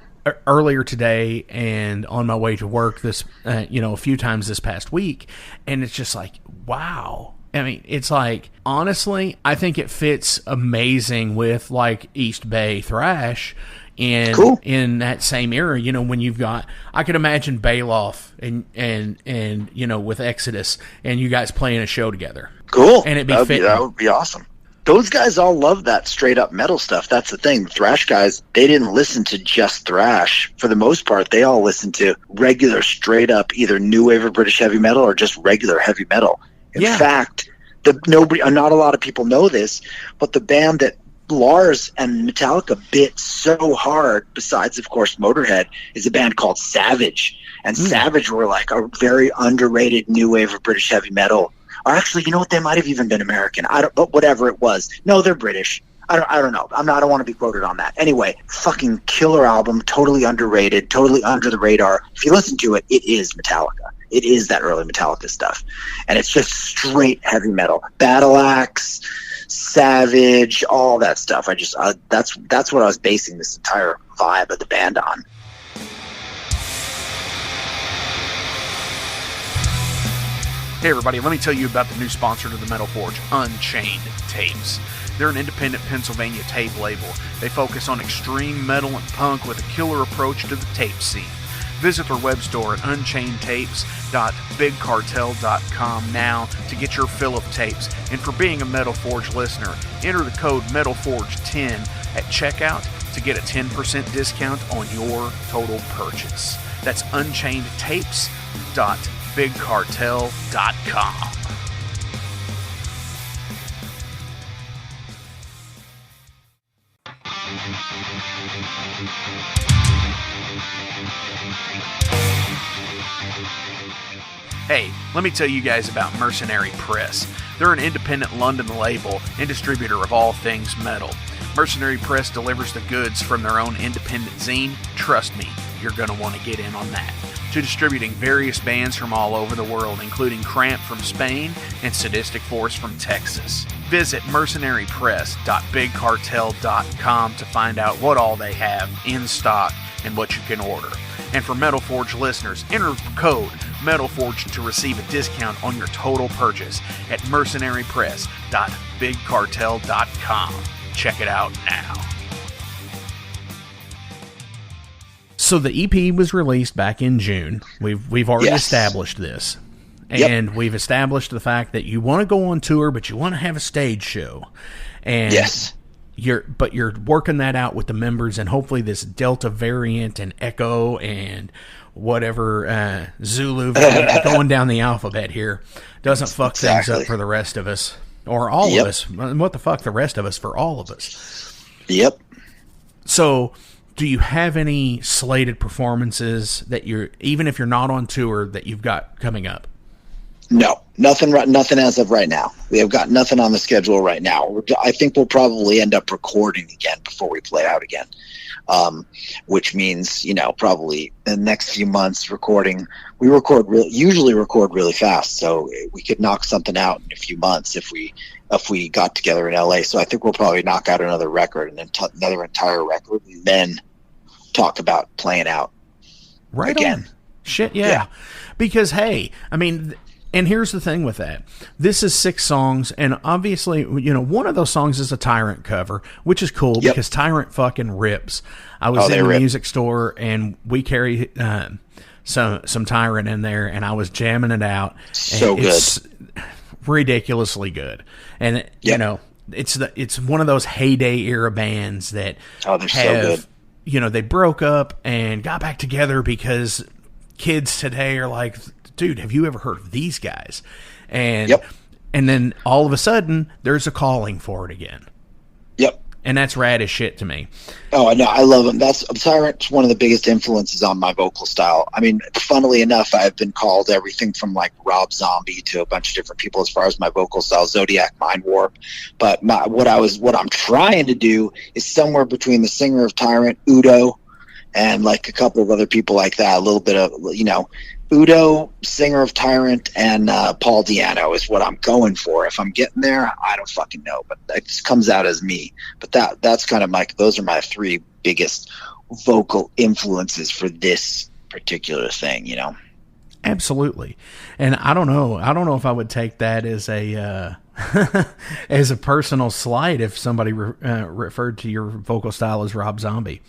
Speaker 1: earlier today and on my way to work this, you know, a few times this past week, and it's just like, wow. I mean, it's like, honestly, I think it fits amazing with like East Bay thrash. And in that same era, you know, when you've got, I could imagine Bailoff and you know, with Exodus and you guys playing a show together.
Speaker 3: Cool.
Speaker 1: And
Speaker 3: that would be awesome. Those guys all love that straight up metal stuff. That's the thing. The thrash guys, they didn't listen to just thrash. For the most part, they all listened to regular, straight up, either new wave or British heavy metal or just regular heavy metal. In fact, not a lot of people know this, but the band that Lars and Metallica bit so hard, besides of course Motorhead, is a band called Savage. And Savage were like a very underrated new wave of British heavy metal. Or actually, you know what, they might have even been American. But whatever it was. No, they're British. I don't know. I don't want to be quoted on that. Anyway, fucking killer album, totally underrated, totally under the radar. If you listen to it, it is Metallica. It is that early Metallica stuff. And it's just straight heavy metal. Battle Axe, Savage, all that stuff. That's what I was basing this entire vibe of the band on.
Speaker 1: Hey everybody, let me tell you about the new sponsor to the Metal Forge, Unchained Tapes. They're an independent Pennsylvania tape label. They focus on extreme metal and punk with a killer approach to the tape scene. Visit their web store at unchainedtapes.bigcartel.com now to get your fill of tapes. And for being a Metal Forge listener, enter the code METALFORGE10 at checkout to get a 10% discount on your total purchase. That's unchainedtapes.bigcartel.com. Hey, let me tell you guys about Mercenary Press. They're an independent London label and distributor of all things metal. Mercenary Press delivers the goods from their own independent zine. Trust me, you're going to want to get in on that. To distributing various bands from all over the world, including Cramp from Spain and Sadistic Force from Texas. Visit mercenarypress.bigcartel.com to find out what all they have in stock and what you can order. And for Metal Forge listeners, enter code METALFORGE to receive a discount on your total purchase at mercenarypress.bigcartel.com. Check it out now. So the EP was released back in June. We've already established this. And we've established the fact that you want to go on tour, but you want to have a stage show. And you're working that out with the members, and hopefully this Delta variant and Echo and whatever Zulu going down the alphabet here doesn't fuck things up for the rest of us, or all of us. What the fuck, the rest of us for all of us. So do you have any slated performances that even if you're not on tour, that you've got coming up?
Speaker 3: No, nothing as of right now. We have got nothing on the schedule right now. I think we'll probably end up recording again before we play out again, which means, you know, probably in the next few months recording. We usually record really fast, so we could knock something out in a few months if we got together in LA. So I think we'll probably knock out another record and then another entire record, and then talk about playing out again.
Speaker 1: Shit, yeah. Because, hey, I mean, and here's the thing with that. This is 6 songs, and obviously, you know, one of those songs is a Tyrant cover, which is cool because Tyrant fucking rips. I was in the music store, and we carry some Tyrant in there, and I was jamming it out.
Speaker 3: So good.
Speaker 1: It's ridiculously good. And, you know, it's one of those heyday era bands that
Speaker 3: they're so good.
Speaker 1: You know, they broke up and got back together because kids today are like, dude, have you ever heard of these guys? And and then all of a sudden, there's a calling for it again. And that's rad as shit to me.
Speaker 3: Oh, I know. I love him. Tyrant's one of the biggest influences on my vocal style. I mean, funnily enough, I've been called everything from like Rob Zombie to a bunch of different people as far as my vocal style, Zodiac Mind Warp. But what I'm trying to do is somewhere between the singer of Tyrant, Udo, and like a couple of other people like that. A little bit of, Udo, singer of Tyrant, and Paul Di'Anno is what I'm going for. If I'm getting there, I don't fucking know, but it just comes out as me. But that's kind of those are my three biggest vocal influences for this particular thing,
Speaker 1: Absolutely. And I don't know if I would take that as a as a personal slight if somebody referred to your vocal style as Rob Zombie.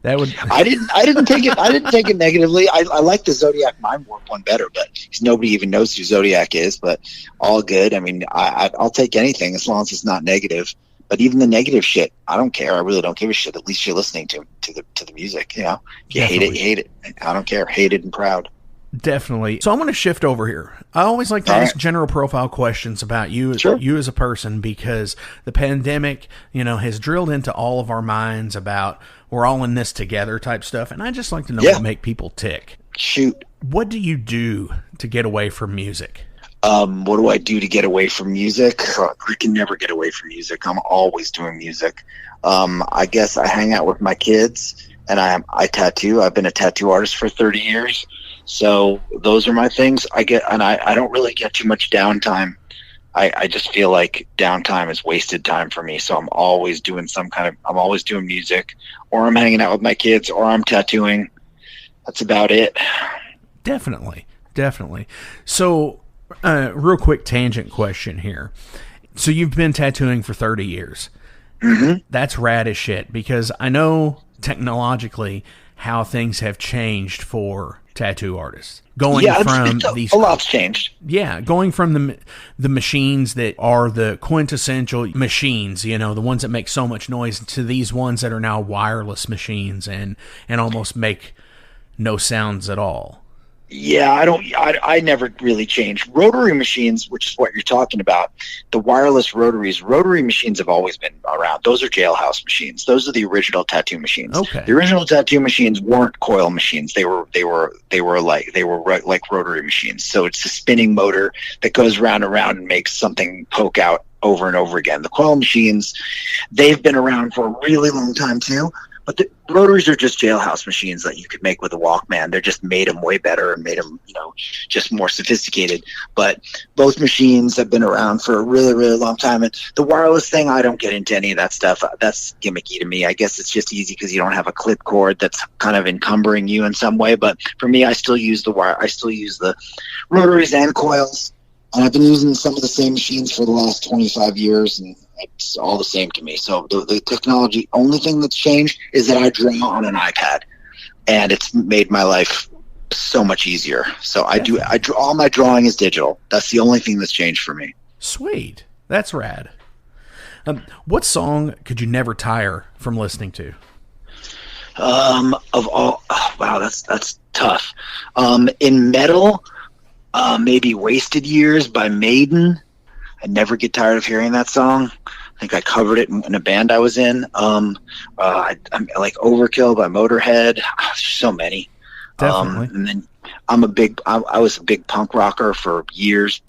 Speaker 1: That would.
Speaker 3: I didn't take it negatively. I like the Zodiac Mind Warp one better, but nobody even knows who Zodiac is. But all good. I mean, I'll take anything as long as it's not negative. But even the negative shit, I don't care. I really don't give a shit. At least you're listening to the music. If you hate it, you hate it. I don't care. Hated and proud.
Speaker 1: Definitely. So I'm going to shift over here. I always like to ask general profile questions about you, you as a person, because the pandemic, has drilled into all of our minds about we're all in this together type stuff. And I just like to know what to make people tick.
Speaker 3: Shoot.
Speaker 1: What do you do to get away from music?
Speaker 3: What do I do to get away from music? I can never get away from music. I'm always doing music. I guess I hang out with my kids and I tattoo. I've been a tattoo artist for 30 years. So those are my things. I don't really get too much downtime. I just feel like downtime is wasted time for me. So I'm always doing I'm always doing music, or I'm hanging out with my kids, or I'm tattooing. That's about it.
Speaker 1: Definitely. So, real quick tangent question here. So you've been tattooing for 30 years.
Speaker 3: Mm-hmm.
Speaker 1: That's rad as shit, because I know technologically how things have changed for tattoo artists. Going from these,
Speaker 3: a lot's changed.
Speaker 1: Yeah, going from the machines that are the quintessential machines, the ones that make so much noise, to these ones that are now wireless machines and almost make no sounds at all.
Speaker 3: Yeah, I never really changed. Rotary machines, which is what you're talking about, the wireless rotary machines have always been around. Those are jailhouse machines. Those are the original tattoo machines.
Speaker 1: Okay.
Speaker 3: The original tattoo machines weren't coil machines. They were like rotary machines. So it's a spinning motor that goes round and round and makes something poke out over and over again. The coil machines, they've been around for a really long time too. But the rotaries are just jailhouse machines that you could make with a Walkman. They're just made them way better and made them, just more sophisticated. But both machines have been around for a really, really long time. And the wireless thing, I don't get into any of that stuff. That's gimmicky to me. I guess it's just easy because you don't have a clip cord that's kind of encumbering you in some way. But for me, I still use the wire. I still use the rotaries and coils. And I've been using some of the same machines for the last 25 years, and it's all the same to me. So the technology, only thing that's changed is that I draw on an iPad, and it's made my life so much easier. So all my drawing is digital. That's the only thing that's changed for me.
Speaker 1: Sweet. That's rad. What song could you never tire from listening to?
Speaker 3: That's tough. In metal, maybe Wasted Years by Maiden. I never get tired of hearing that song. I think I covered it in a band I was in. I'm like Overkill by Motorhead. There's so many.
Speaker 1: Definitely.
Speaker 3: And then I was a big punk rocker for years.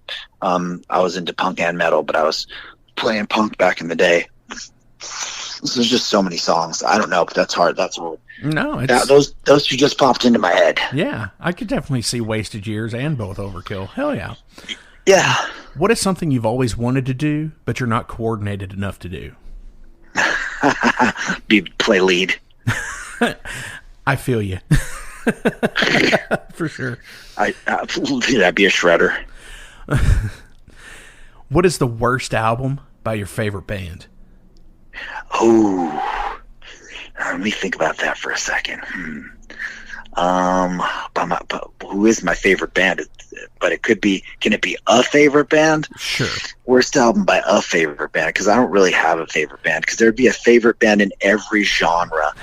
Speaker 3: I was into punk and metal, but I was playing punk back in the day. There's just so many songs. I don't know, but that's hard. That's hard.
Speaker 1: No,
Speaker 3: those two just popped into my head.
Speaker 1: Yeah, I could definitely see Wasted Years and both Overkill. Hell yeah.
Speaker 3: Yeah.
Speaker 1: What is something you've always wanted to do, but you're not coordinated enough to do?
Speaker 3: Play lead.
Speaker 1: I feel you. For sure.
Speaker 3: That'd be a shredder.
Speaker 1: What is the worst album by your favorite band?
Speaker 3: Oh, let me think about that for a second. Who is my favorite band? But can it be a favorite band?
Speaker 1: Sure.
Speaker 3: Worst album by a favorite band, because I don't really have a favorite band, because there'd be a favorite band in every genre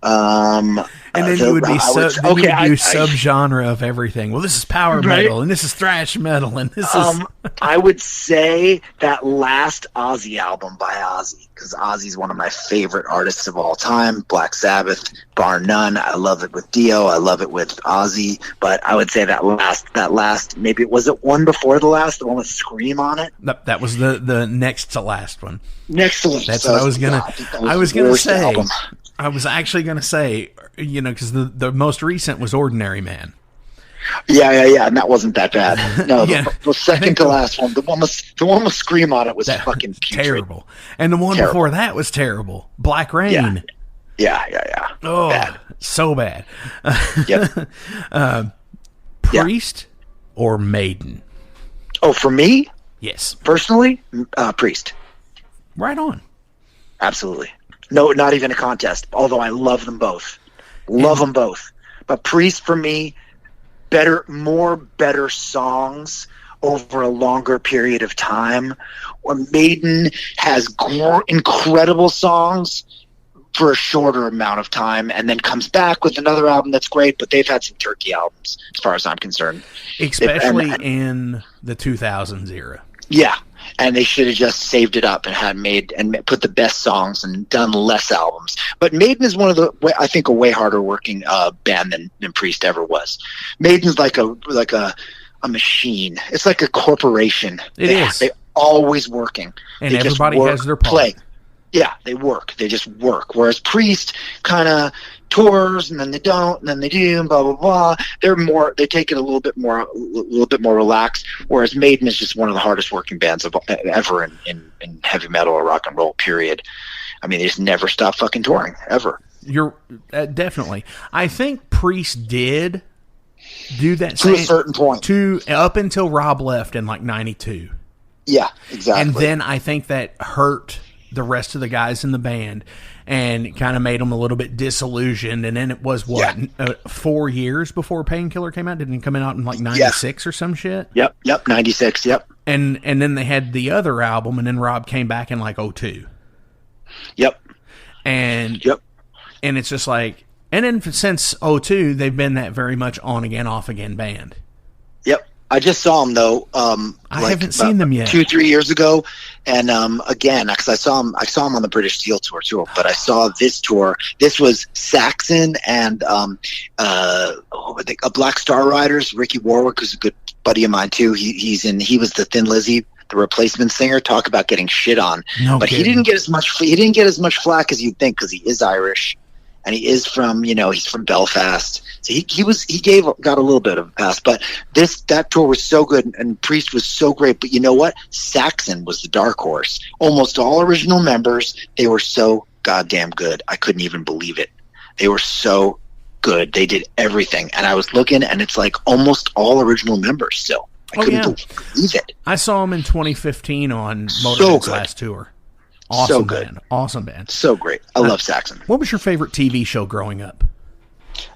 Speaker 1: And then you would be subgenre of everything. Well, this is power metal, and this is thrash metal, and this is.
Speaker 3: I would say that last Ozzy album by Ozzy, because Ozzy's one of my favorite artists of all time. Black Sabbath, bar none. I love it with Dio. I love it with Ozzy. But I would say that last, maybe was it one before the last, the one with Scream on it?
Speaker 1: That was the next to last one.
Speaker 3: Next to last.
Speaker 1: That's what I was gonna. I was gonna say. Album. I was actually gonna say, because the most recent was Ordinary Man.
Speaker 3: Yeah, and that wasn't that bad. No, the second to last one, the one with Scream on it was fucking putrid.
Speaker 1: Terrible, and the one before that was terrible. Black Rain.
Speaker 3: Yeah.
Speaker 1: Oh, bad. So bad.
Speaker 3: Yep.
Speaker 1: Priest or Maiden?
Speaker 3: Oh, for me?
Speaker 1: Yes.
Speaker 3: Personally, Priest.
Speaker 1: Right on.
Speaker 3: Absolutely. No, not even a contest. Although I love them both. Love them both. But Priest for me, better songs over a longer period of time. Or Maiden has incredible songs for a shorter amount of time and then comes back with another album that's great, but they've had some turkey albums as far as I'm concerned.
Speaker 1: Especially in the 2000s era.
Speaker 3: Yeah. And they should have just saved it up and put the best songs and done less albums. But Maiden is one of I think, a way harder working band than Priest ever was. Maiden's like a machine. It's like a corporation. They're always working.
Speaker 1: And everybody has their part.
Speaker 3: Play. Yeah, they work. They just work. Whereas Priest kind of tours and then they don't and then they do and blah blah blah. They take it a little bit more relaxed. Whereas Maiden is just one of the hardest working bands ever in heavy metal or rock and roll. Period. I mean, they just never stop fucking touring ever.
Speaker 1: You're definitely. I think Priest did do that
Speaker 3: to a certain point.
Speaker 1: Up until Rob left in like '92.
Speaker 3: Yeah, exactly.
Speaker 1: And then I think that hurt the rest of the guys in the band and kind of made them a little bit disillusioned. And then it was 4 years before Painkiller came out? Didn't it come out in like 96 or some shit?
Speaker 3: Yep, 96, yep.
Speaker 1: And then they had the other album, and then Rob came back in like 02.
Speaker 3: Yep.
Speaker 1: And it's just like, and then since 02, they've been that very much on again, off again band.
Speaker 3: Yep. I just saw them though.
Speaker 1: I haven't seen them yet.
Speaker 3: 2-3 years ago, and again, because I saw them on the British Steel tour too. But I saw this tour. This was Saxon and Black Star Riders. Ricky Warwick, who's a good buddy of mine too. He was the Thin Lizzy, the replacement singer. Talk about getting shit on. But he didn't get as much. He didn't get as much flack as you'd think because he is Irish. And he is from, he's from Belfast. So he got a little bit of a pass. But that tour was so good, and Priest was so great. But you know what? Saxon was the dark horse. Almost all original members, they were so goddamn good. I couldn't even believe it. They were so good. They did everything. And I was looking, and it's like almost all original members still. I couldn't believe it.
Speaker 1: I saw him in 2015 on Motorhead's last tour. Awesome band. Awesome band.
Speaker 3: So great. I love Saxon.
Speaker 1: What was your favorite TV show growing up?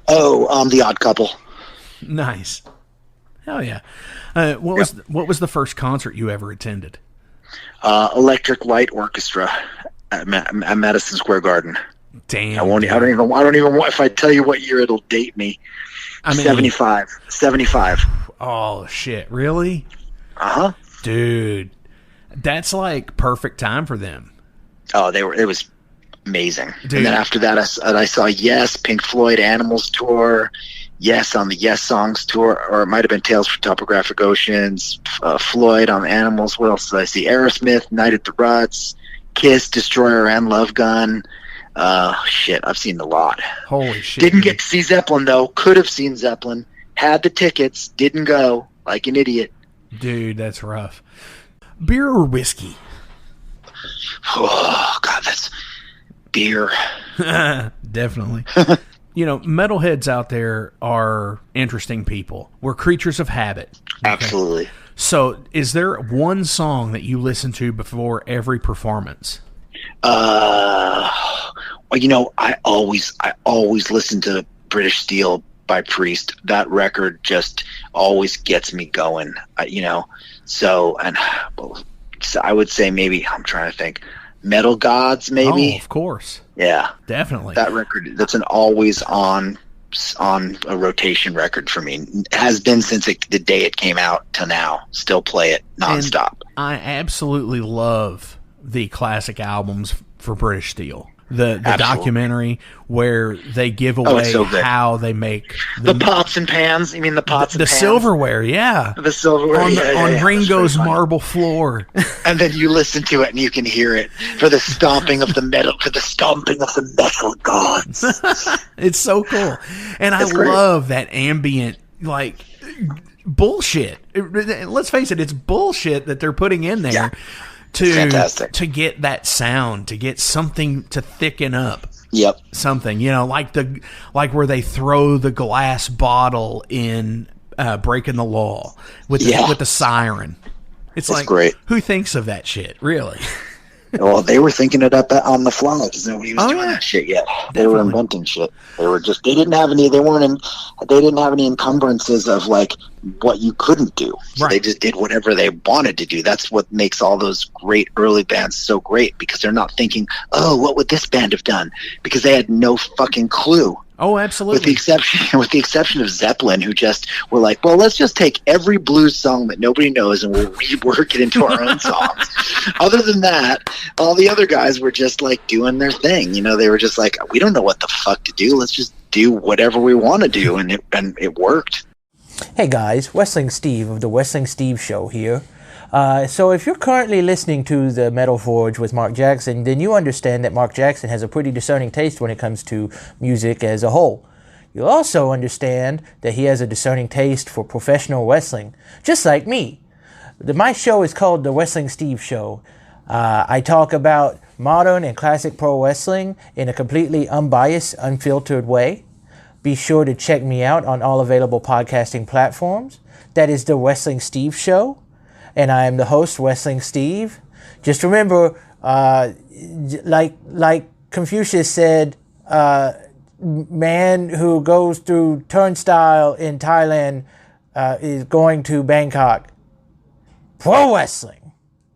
Speaker 3: Oh, The Odd Couple.
Speaker 1: Nice. Hell yeah. What was the first concert you ever attended?
Speaker 3: Electric Light Orchestra at Madison Square Garden.
Speaker 1: Damn.
Speaker 3: I don't even want, if I tell you what year, it'll date me. I mean, 75.
Speaker 1: Oh shit, really?
Speaker 3: Uh-huh.
Speaker 1: Dude. That's like perfect time for them.
Speaker 3: Oh, it was amazing.
Speaker 1: Dude.
Speaker 3: And then after that, I saw Yes, Pink Floyd, Animals tour, Yes on the Yes Songs tour, or it might have been Tales from Topographic Oceans, Floyd on Animals. What else did I see? Aerosmith, Night at the Ruts, Kiss, Destroyer, and Love Gun. Shit, I've seen a lot.
Speaker 1: Holy shit.
Speaker 3: Didn't get to see Zeppelin, though. Could have seen Zeppelin. Had the tickets. Didn't go. Like an idiot.
Speaker 1: Dude, that's rough. Beer or whiskey?
Speaker 3: Oh, God, that's beer.
Speaker 1: Definitely. Metalheads out there are interesting people. We're creatures of habit. Okay?
Speaker 3: Absolutely.
Speaker 1: So, is there one song that you listen to before every performance?
Speaker 3: I always listen to British Steel by Priest. That record just always gets me going. So I would say maybe, I'm trying to think, Metal Gods, maybe.
Speaker 1: Oh, of course.
Speaker 3: Yeah,
Speaker 1: definitely.
Speaker 3: That record, that's an always on a rotation record for me. It has been since the day it came out to now. Still play it nonstop.
Speaker 1: And I absolutely love the classic albums for British Steel. The documentary where they give away how they make
Speaker 3: the pots and pans. You mean the pots and pans?
Speaker 1: The silverware, yeah.
Speaker 3: The silverware
Speaker 1: on Ringo's marble floor.
Speaker 3: And then you listen to it and you can hear it for the stomping of the metal gods.
Speaker 1: It's so cool. And I love that ambient, like, bullshit. Let's face it, it's bullshit that they're putting in there.
Speaker 3: Yeah. To
Speaker 1: get that sound, to get something to thicken up.
Speaker 3: Yep.
Speaker 1: Something, like where they throw the glass bottle in Breaking the Law with the siren. It's like,
Speaker 3: great.
Speaker 1: Who thinks of that shit, really?
Speaker 3: Well, they were thinking it up on the fly because nobody was doing that shit yet. They were inventing shit. They didn't have any encumbrances of like what you couldn't do. So they just did whatever they wanted to do. That's what makes all those great early bands so great, because they're not thinking, oh, what would this band have done? Because they had no fucking clue.
Speaker 1: Oh, absolutely.
Speaker 3: With the exception of Zeppelin, who just were like, well, let's just take every blues song that nobody knows and we'll rework it into our own songs. Other than that, all the other guys were just like doing their thing. They were just like, we don't know what the fuck to do. Let's just do whatever we want to do, and it worked.
Speaker 10: Hey guys, Wrestling Steve of the Wrestling Steve Show here. So if you're currently listening to the Metal Forge with Mark Jackson, then you understand that Mark Jackson has a pretty discerning taste when it comes to music as a whole. You'll also understand that he has a discerning taste for professional wrestling, just like me. My show is called The Wrestling Steve Show. I talk about modern and classic pro wrestling in a completely unbiased, unfiltered way. Be sure to check me out on all available podcasting platforms. That is The Wrestling Steve Show. And I am the host, Wrestling Steve. Just remember, like Confucius said, man who goes through turnstile in Thailand is going to Bangkok. Pro wrestling.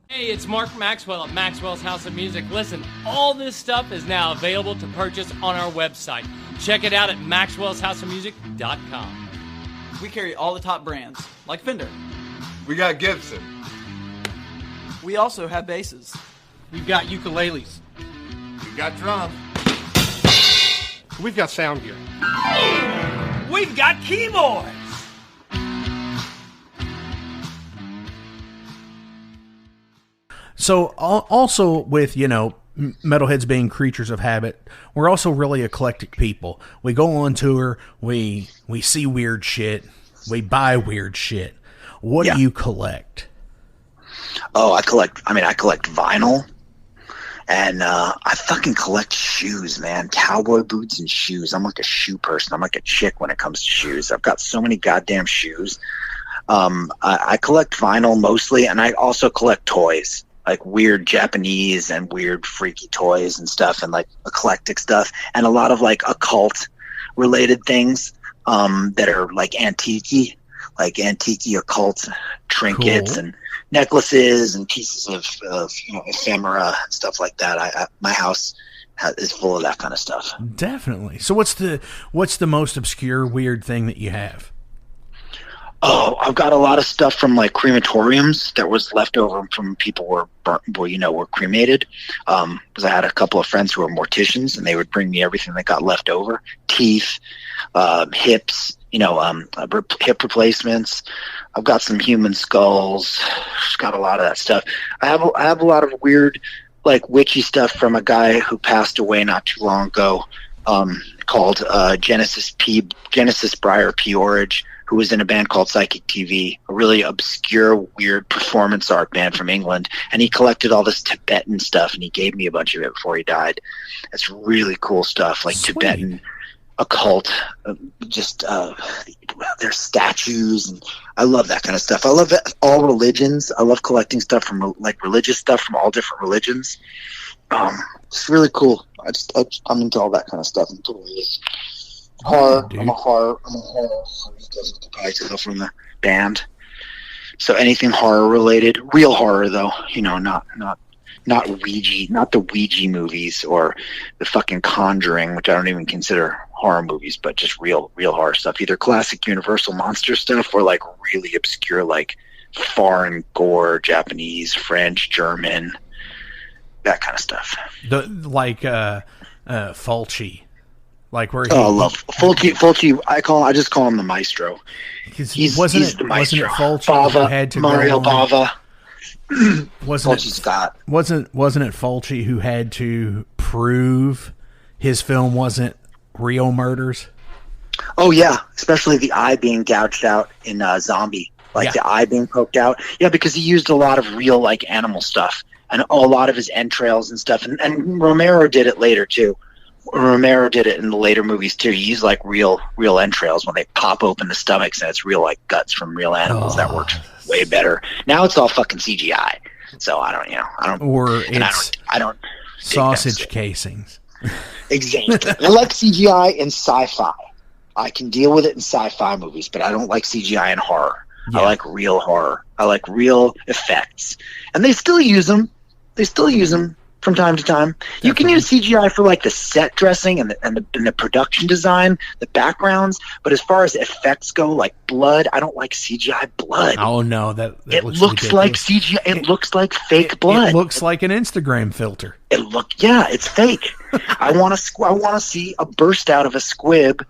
Speaker 11: Hey, it's Mark Maxwell at Maxwell's House of Music. Listen, all this stuff is now available to purchase on our website. Check it out at maxwellshouseofmusic.com.
Speaker 12: We carry all the top brands, like Fender.
Speaker 13: We got Gibson.
Speaker 12: We also have basses.
Speaker 11: We've got ukuleles.
Speaker 13: We got drums.
Speaker 14: We've got sound gear.
Speaker 11: We've got keyboards.
Speaker 1: So also with, metalheads being creatures of habit, we're also really eclectic people. We go on tour, we see weird shit, we buy weird shit. What do you collect?
Speaker 3: Oh, I collect vinyl, and I fucking collect shoes, man. Cowboy boots and shoes. I'm like a shoe person. I'm like a chick when it comes to shoes. I've got so many goddamn shoes. I collect vinyl mostly, and I also collect toys, like weird Japanese and weird freaky toys and stuff, and like eclectic stuff, and a lot of like occult related things that are like antique occult trinkets and necklaces and pieces of ephemera and stuff like that. My house is full of that kind of stuff.
Speaker 1: Definitely. So what's the most obscure weird thing that you have?
Speaker 3: Oh, I've got a lot of stuff from like crematoriums that was left over from people were cremated. Because I had a couple of friends who were morticians, and they would bring me everything that got left over: teeth, hips, hip replacements. I've got some human skulls. Just got a lot of that stuff. I have a lot of weird, like witchy stuff from a guy who passed away not too long ago, called Genesis Breyer Peorage, who was in a band called Psychic TV, a really obscure, weird performance art band from England. And he collected all this Tibetan stuff, and he gave me a bunch of it before he died. It's really cool stuff, like Sweet. Tibetan occult, their statues, and I love that kind of stuff. I love all religions. I love collecting stuff from like religious stuff from all different religions. It's really cool. I'm into all that kind of stuff. I'm totally horror. I'm a horror freak, as you can probably tell from the band. So anything horror related, real horror though, not not the Ouija movies or the fucking Conjuring, which I don't even consider horror movies, but just real horror stuff. Either classic Universal monster stuff or like really obscure, like foreign gore, Japanese, French, German, that kind of stuff.
Speaker 1: Fulci. Like where
Speaker 3: I love Fulci. I just call him the maestro. He's the maestro.
Speaker 1: Wasn't it Fulci who had to
Speaker 3: Mario Bava?
Speaker 1: Wasn't it Fulci who had to prove his film wasn't real murders?
Speaker 3: Oh yeah, especially the eye being gouged out in Zombie, the eye being poked out. Yeah, because he used a lot of real like animal stuff and a lot of his entrails and stuff. And Romero did it later too. Romero did it in the later movies too. He used like real entrails when they pop open the stomachs and it's real like guts from real animals. That works way better. Now it's all fucking CGI. So I don't
Speaker 1: sausage casings.
Speaker 3: Exactly. I like CGI in sci-fi. I can deal with it in sci-fi movies, but I don't like CGI in horror. Yeah. I like real horror. I like real effects. And they still use them. From time to time. Definitely. You can use CGI for like the set dressing and the production design, the backgrounds, but as far as effects go, like blood, I don't like CGI blood.
Speaker 1: Oh no, it
Speaker 3: looks like CGI. It looks like fake blood.
Speaker 1: It looks like an Instagram filter.
Speaker 3: It's fake. I want to see a burst out of a squib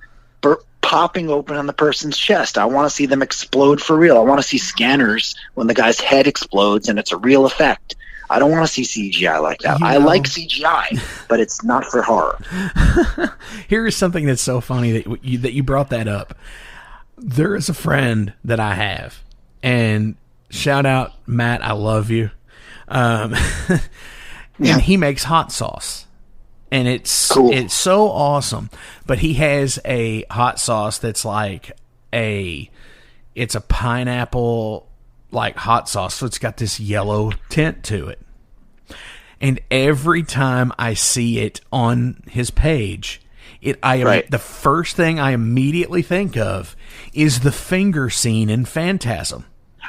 Speaker 3: popping open on the person's chest. I want to see them explode for real. I want to see scanners when the guy's head explodes and it's a real effect. I don't want to see CGI like that. I like CGI, but it's not for horror.
Speaker 1: Here is something that's so funny that you brought that up. There is a friend that I have, and shout out Matt, I love you. And he makes hot sauce, and it's cool. It's so awesome. But he has a hot sauce that's like it's a pineapple like hot sauce, so it's got this yellow tint to it. And every time I see it on his page, the first thing I immediately think of is the finger scene in Phantasm.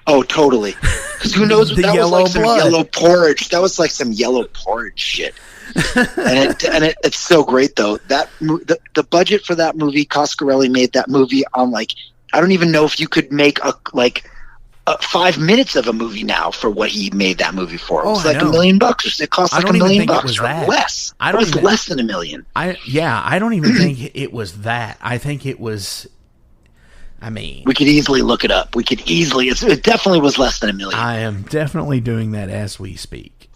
Speaker 3: Oh, totally. Because who knows? That was like some yellow porridge. That was like some yellow porridge shit. It's so great though. That the budget for that movie, Coscarelli made that movie on like, I don't even know if you could make 5 minutes of a movie now for what he made that movie for. It was like $1 million. It cost like $1 million or less. It was less than $1 million.
Speaker 1: I don't even think it was that. I think it was. I mean,
Speaker 3: we could easily look it up. It definitely was less than $1 million.
Speaker 1: I am definitely doing that as we speak.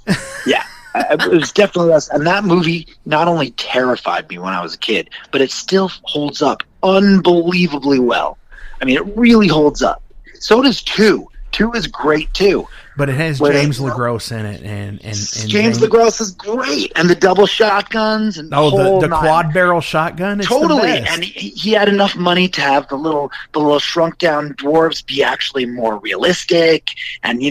Speaker 3: Yeah. It was definitely less. And that movie not only terrified me when I was a kid, but it still holds up unbelievably well. I mean, it really holds up. So does 2. 2 is great too.
Speaker 1: But it has James LaGrosse in it, and
Speaker 3: James LaGrosse is great, and the double shotguns and
Speaker 1: the quad barrel shotgun. It's
Speaker 3: totally,
Speaker 1: the best.
Speaker 3: And he had enough money to have the little shrunk down dwarves be actually more realistic, and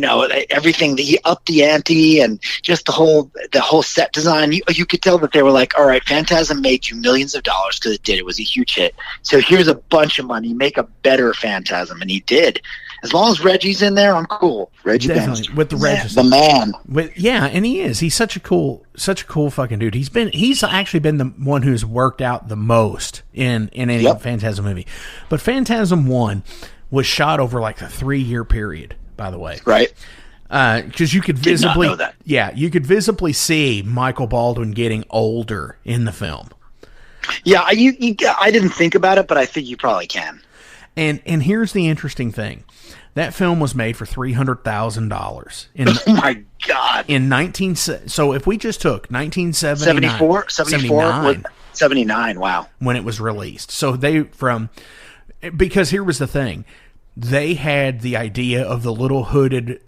Speaker 3: everything. He upped the ante, and just the whole set design. You could tell that they were like, all right, Phantasm made you millions of dollars because it did. It was a huge hit. So here's a bunch of money, make a better Phantasm, and he did. As long as Reggie's in there, I'm cool. Reggie
Speaker 1: definitely with the Reggie,
Speaker 3: the man.
Speaker 1: And he is. He's such a cool fucking dude. He's actually been the one who's worked out the most in any Phantasm movie. But Phantasm 1 was shot over like a 3-year period, by the way.
Speaker 3: Right.
Speaker 1: Because you could visibly, you could visibly see Michael Baldwin getting older in the film.
Speaker 3: Yeah, I didn't think about it, but I think you probably can.
Speaker 1: And here's the interesting thing. That film was made for $300,000.
Speaker 3: Oh my God!
Speaker 1: So if we just took 1979,
Speaker 3: 79, wow,
Speaker 1: when it was released. So because here was the thing, they had the idea of the little hooded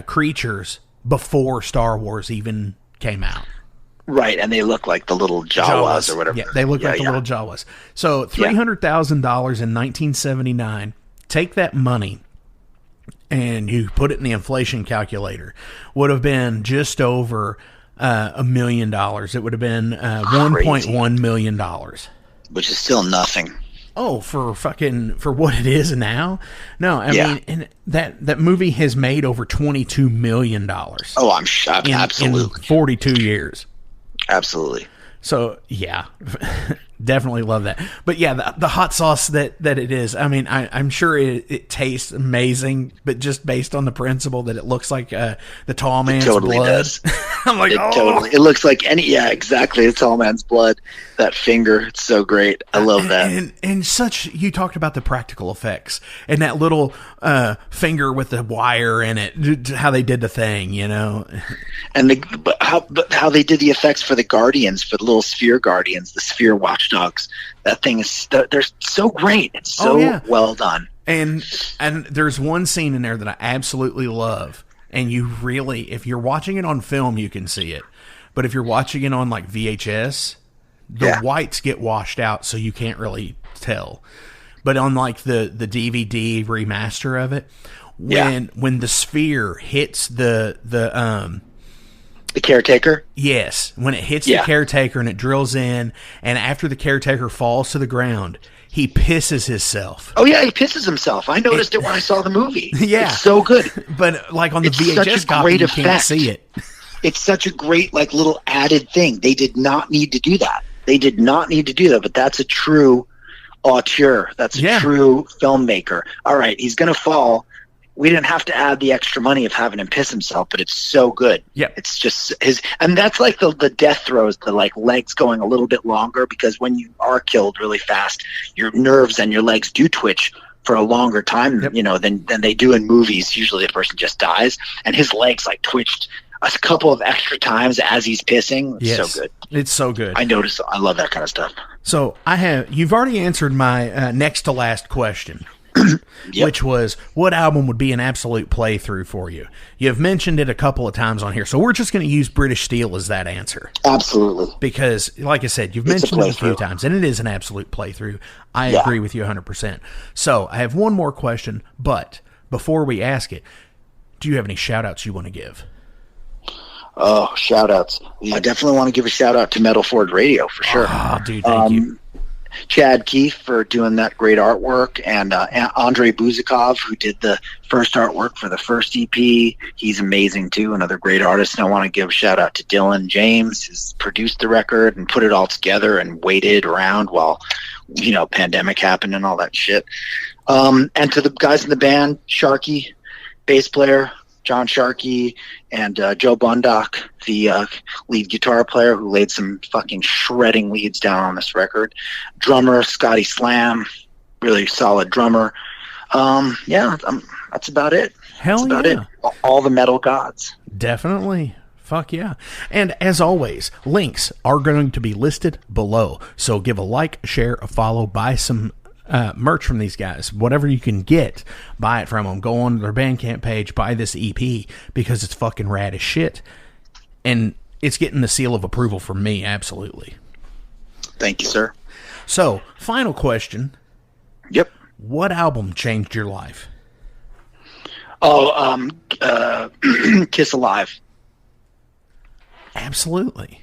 Speaker 1: creatures before Star Wars even came out.
Speaker 3: Right, and they look like the little Jawas or whatever.
Speaker 1: Yeah, they look like the little Jawas. So $300,000 in 1979. Take that money and you put it in the inflation calculator. Would have been just over $1 million. It would have been $1.1 million,
Speaker 3: which is still nothing.
Speaker 1: for what it is now? No, I mean, and that movie has made over $22 million.
Speaker 3: Oh, I'm shocked. Absolutely.
Speaker 1: In 42 years.
Speaker 3: Absolutely.
Speaker 1: So, yeah, definitely love that. But yeah, the hot sauce that it is, I mean, I'm sure it tastes amazing, but just based on the principle that it looks like the tall man's blood. I'm like,
Speaker 3: Totally. It looks like exactly. The tall man's blood. That finger, it's so great. I love that.
Speaker 1: And such, you talked about the practical effects and that little finger with the wire in it, how they did the thing,
Speaker 3: And how they did the effects for the Guardians, for the little Sphere Guardians, the Sphere Watchdogs. That thing is, they're so great. It's so well done.
Speaker 1: And there's one scene in there that I absolutely love. And you really, if you're watching it on film, you can see it. But if you're watching it on like VHS, the whites get washed out, so you can't really tell. But on like the DVD remaster of it, when the sphere hits the
Speaker 3: caretaker,
Speaker 1: yes, when it hits the caretaker and it drills in, and after the caretaker falls to the ground, he pisses himself.
Speaker 3: Oh yeah, he pisses himself. I noticed it when I saw the movie.
Speaker 1: Yeah,
Speaker 3: it's so good.
Speaker 1: But like on the VHS copy, you can't see it.
Speaker 3: It's such a great like little added thing. They did not need to do that. But that's a true auteur. That's a true filmmaker. All right, he's going to fall. We didn't have to add the extra money of having him piss himself, but it's so good.
Speaker 1: Yeah.
Speaker 3: It's just and that's like the death throes, the like legs going a little bit longer, because when you are killed really fast, your nerves and your legs do twitch for a longer time, than they do in movies. Usually the person just dies, and his legs like twitched a couple of extra times as he's pissing. It's so good.
Speaker 1: It's so good.
Speaker 3: I noticed. I love that kind of stuff.
Speaker 1: So you've already answered my next to last question, which was, what album would be an absolute playthrough for you? You've mentioned it a couple of times on here, so we're just going to use British Steel as that answer.
Speaker 3: Absolutely.
Speaker 1: Because, like I said, you've mentioned it a few times, and it is an absolute playthrough. I agree with you 100%. So I have one more question, but before we ask it, do you have any shout-outs you want to give?
Speaker 3: Oh, shout-outs. I definitely want to give a shout-out to Metal Forge Radio, for sure.
Speaker 1: Oh, dude, thank you.
Speaker 3: Chad Keefe for doing that great artwork, and Andrei Buzikov, who did the first artwork for the first EP. He's amazing, too, another great artist. And I want to give a shout-out to Dylan James, who's produced the record and put it all together and waited around while, pandemic happened and all that shit. And to the guys in the band, Sharkey, bass player, John Sharkey, and Joe Bundock, the lead guitar player, who laid some fucking shredding leads down on this record. Drummer Scotty Slam, really solid drummer. That's about it.
Speaker 1: Hell
Speaker 3: that's about
Speaker 1: yeah.
Speaker 3: it. All the metal gods.
Speaker 1: Definitely. Fuck yeah. And as always, links are going to be listed below. So give a like, share, a follow, buy some merch from these guys. Whatever you can get, buy it from them. Go on their Bandcamp page, buy this EP, because it's fucking rad as shit. And it's getting the seal of approval from me, absolutely.
Speaker 3: Thank you, sir.
Speaker 1: So, final question.
Speaker 3: Yep.
Speaker 1: What album changed your life?
Speaker 3: Oh, Kiss Alive.
Speaker 1: Absolutely.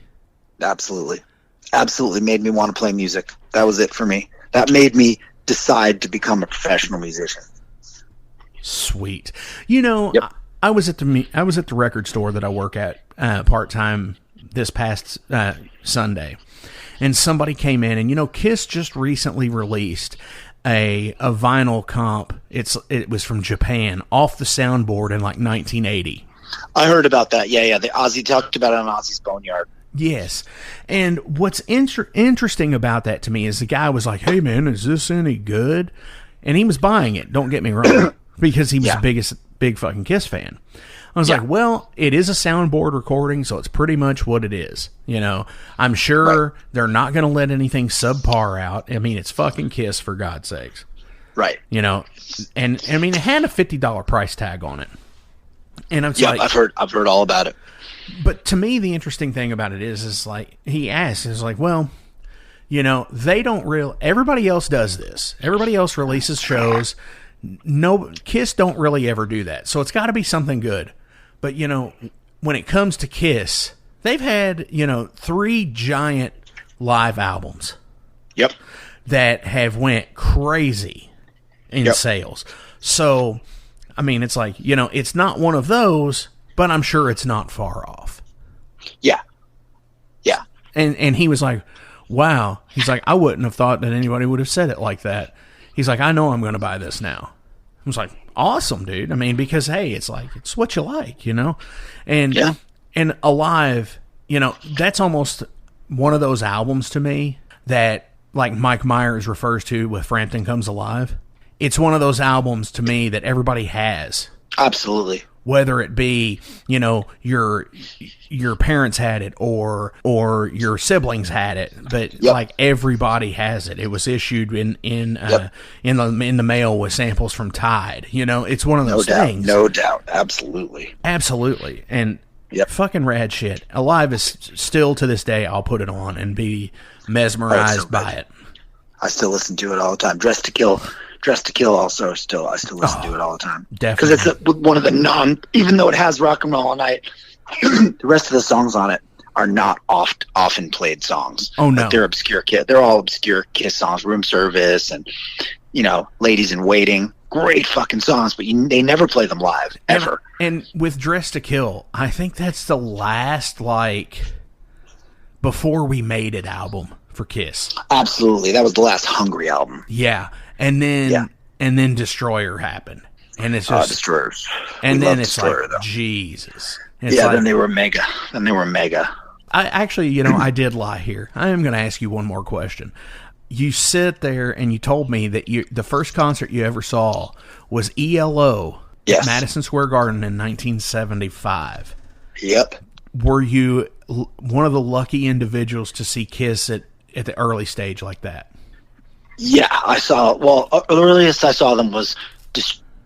Speaker 3: Absolutely made me want to play music. That was it for me. That made me decide to become a professional musician.
Speaker 1: Sweet. I was at the record store that I work at part-time this past Sunday, and somebody came in, and Kiss just recently released a vinyl comp. It was from Japan, off the soundboard in like 1980.
Speaker 3: I heard about that. Yeah. The Ozzy talked about it on Ozzy's Boneyard.
Speaker 1: Yes. And what's interesting about that to me is the guy was like, hey, man, is this any good? And he was buying it, don't get me wrong, because he was the big fucking Kiss fan. I was like, well, it is a soundboard recording, so it's pretty much what it is. I'm sure they're not going to let anything subpar out. I mean, it's fucking Kiss, for God's sakes.
Speaker 3: Right.
Speaker 1: And I mean, it had a $50 price tag on it. And I'm like,
Speaker 3: I've heard all about it.
Speaker 1: But to me, the interesting thing about it is like, he asked, is like, well, they don't everybody else does this. Everybody else releases shows. No, Kiss don't really ever do that. So it's got to be something good. But, when it comes to Kiss, they've had, 3 giant live albums.
Speaker 3: Yep.
Speaker 1: that have went crazy in sales. So, I mean, it's like, you know, it's not one of those, but I'm sure it's not far off.
Speaker 3: Yeah. Yeah.
Speaker 1: And he was like, wow. He's like, I wouldn't have thought that anybody would have said it like that. He's like, I know I'm going to buy this now. I was like, awesome, dude. I mean, because, hey, it's like, it's what you like, you know? And Alive, you know, that's almost one of those albums to me that, like Mike Myers refers to with Frampton Comes Alive. It's one of those albums to me that everybody has.
Speaker 3: Absolutely.
Speaker 1: Whether it be, you know, your parents had it or your siblings had it, but like everybody has it. It was issued in the mail with samples from Tide. You know, it's one of those things.
Speaker 3: No doubt. Absolutely.
Speaker 1: Absolutely. And fucking rad shit. Alive is still to this day. I'll put it on and be mesmerized by it.
Speaker 3: I still listen to it all the time. Dressed to Kill also I still listen to it all the time.
Speaker 1: Definitely.
Speaker 3: Because it's one of the even though it has Rock and Roll All Night, the rest of the songs on it are not often played songs.
Speaker 1: Oh, no.
Speaker 3: Like they're obscure they're all obscure Kiss songs, Room Service and, you know, Ladies in Waiting. Great fucking songs, but they never play them live, ever.
Speaker 1: And with Dressed to Kill, I think that's the last, like, Before We Made It album for Kiss.
Speaker 3: Absolutely. That was the last Hungry album.
Speaker 1: Yeah. And then Destroyer happened. And it's just
Speaker 3: Destroyers.
Speaker 1: And then it's
Speaker 3: Destroyer,
Speaker 1: like,
Speaker 3: though.
Speaker 1: Jesus.
Speaker 3: Then they were mega.
Speaker 1: I actually, you know, I did lie here. I am going to ask you one more question. You sit there and you told me that the first concert you ever saw was ELO at Madison Square Garden in 1975.
Speaker 3: Yep.
Speaker 1: Were you one of the lucky individuals to see Kiss at the early stage like that?
Speaker 3: Yeah, I saw. Well, earliest I saw them was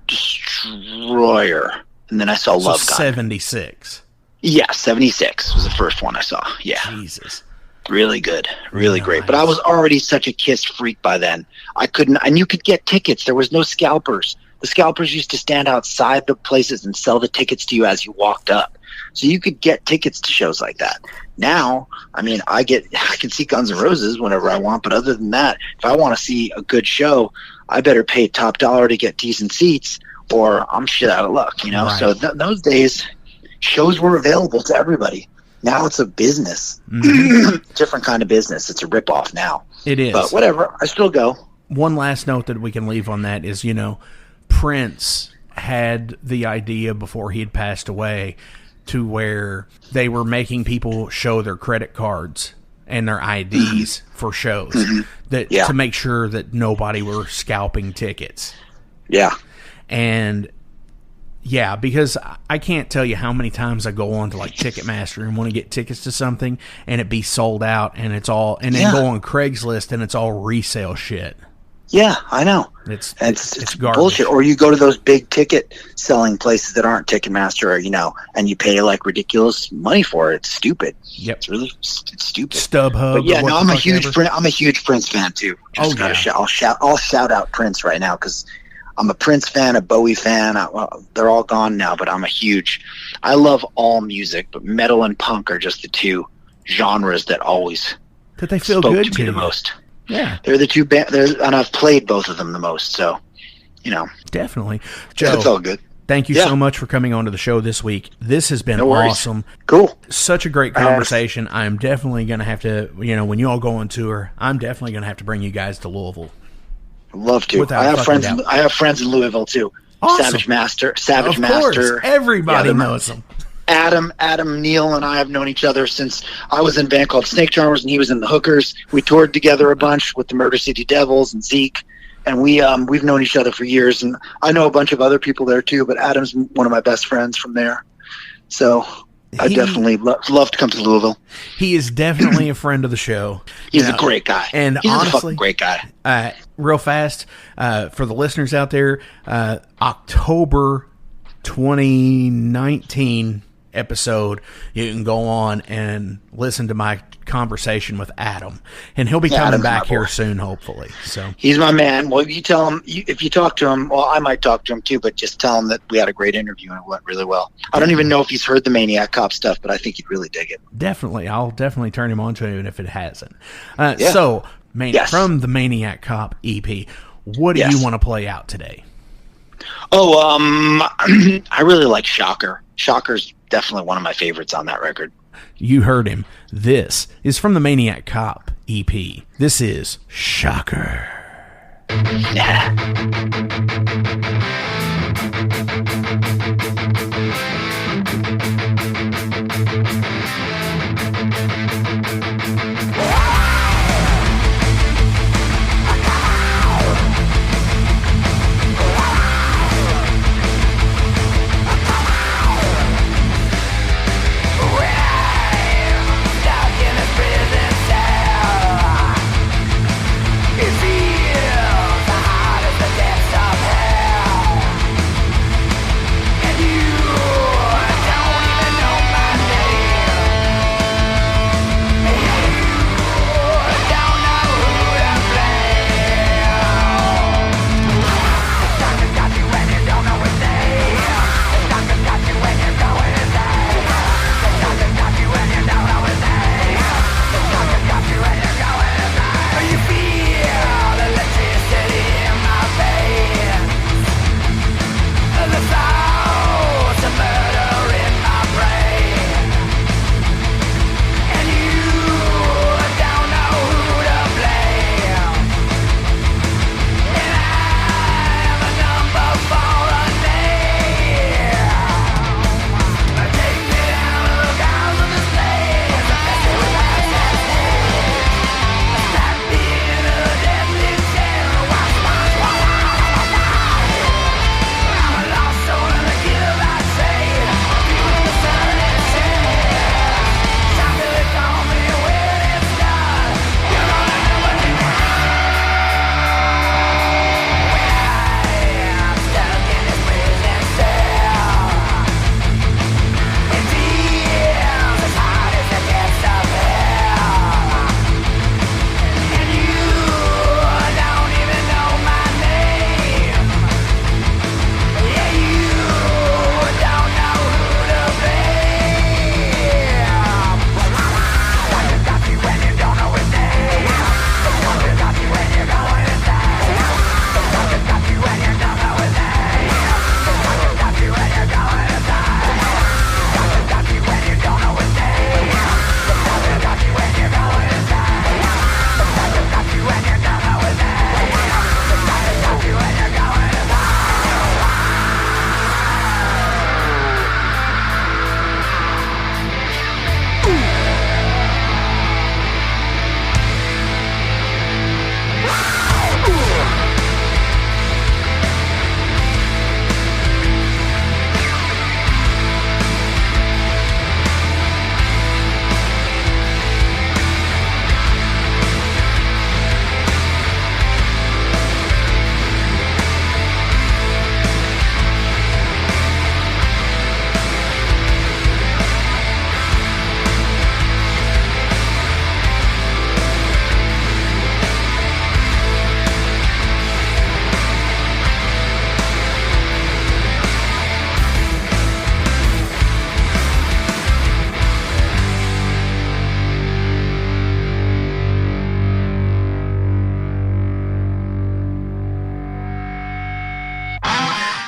Speaker 3: Destroyer, and then I saw Love Gun.
Speaker 1: 76.
Speaker 3: Yeah, 76 was the first one I saw. Yeah,
Speaker 1: Jesus,
Speaker 3: really good, really great. But I was already such a Kiss freak by then. I couldn't, and you could get tickets. There was no scalpers. The scalpers used to stand outside the places and sell the tickets to you as you walked up. So you could get tickets to shows like that. Now, I mean, I can see Guns N' Roses whenever I want, but other than that, if I want to see a good show, I better pay top dollar to get decent seats, or I'm shit out of luck, you know? Right. So those days, shows were available to everybody. Now it's a business. Mm-hmm. Different kind of business. It's a ripoff now.
Speaker 1: It is.
Speaker 3: But whatever, I still go.
Speaker 1: One last note that we can leave on that is, you know, Prince had the idea before he had passed away to where they were making people show their credit cards and their IDs for shows to make sure that nobody were scalping tickets.
Speaker 3: Yeah.
Speaker 1: And yeah, because I can't tell you how many times I go on to like Ticketmaster and want to get tickets to something and it be sold out and it's all, and then go on Craigslist and it's all resale shit.
Speaker 3: Yeah, I know.
Speaker 1: It's
Speaker 3: garbage. Bullshit. Or you go to those big ticket selling places that aren't Ticketmaster, or, you know, and you pay like ridiculous money for it. It's stupid.
Speaker 1: Yep.
Speaker 3: It's stupid.
Speaker 1: StubHub.
Speaker 3: But yeah, no, I'm a huge Prince fan too. I'll shout out Prince right now because I'm a Prince fan, a Bowie fan. They're all gone now, but I love all music, but metal and punk are just the two genres that always
Speaker 1: they feel
Speaker 3: spoke
Speaker 1: good
Speaker 3: to me the most.
Speaker 1: Yeah,
Speaker 3: they're the two bands, and I've played both of them the most. So, you know,
Speaker 1: definitely, Joe.
Speaker 3: It's all good.
Speaker 1: Thank you so much for coming on to the show this week. This has been awesome.
Speaker 3: Cool.
Speaker 1: Such a great conversation. I'm definitely going to have to, you know, when you all go on tour, I'm definitely going to have to bring you guys to Louisville.
Speaker 3: I'd love to. I have friends in Louisville too. Awesome. Savage Master.
Speaker 1: Of course. Everybody knows them.
Speaker 3: Adam, Neil, and I have known each other since I was in a band called Snake Charmers, and he was in the Hookers. We toured together a bunch with the Murder City Devils and Zeke, and we've known each other for years. And I know a bunch of other people there too, but Adam's one of my best friends from there. So I definitely love to come to Louisville.
Speaker 1: He is definitely a friend of the show.
Speaker 3: He's a great guy,
Speaker 1: and
Speaker 3: he's
Speaker 1: honestly,
Speaker 3: a fucking great guy.
Speaker 1: Real fast for the listeners out there, October 2019. Episode, you can go on and listen to my conversation with Adam, and he'll be coming back here soon, hopefully. So
Speaker 3: he's my man. Well, you tell him, if you talk to him, well, I might talk to him too, but just tell him that we had a great interview and it went really well. I don't even know if he's heard the Maniac Cop stuff, but I think he'd really dig it.
Speaker 1: Definitely. I'll definitely turn him on to it if it hasn't. So
Speaker 3: Yes.
Speaker 1: From the Maniac Cop EP, what do you want to play out today?
Speaker 3: I really like Shocker. Shocker's definitely one of my favorites on that record.
Speaker 1: You heard him. This is from the Maniac Cop EP. This is Shocker.
Speaker 3: Yeah.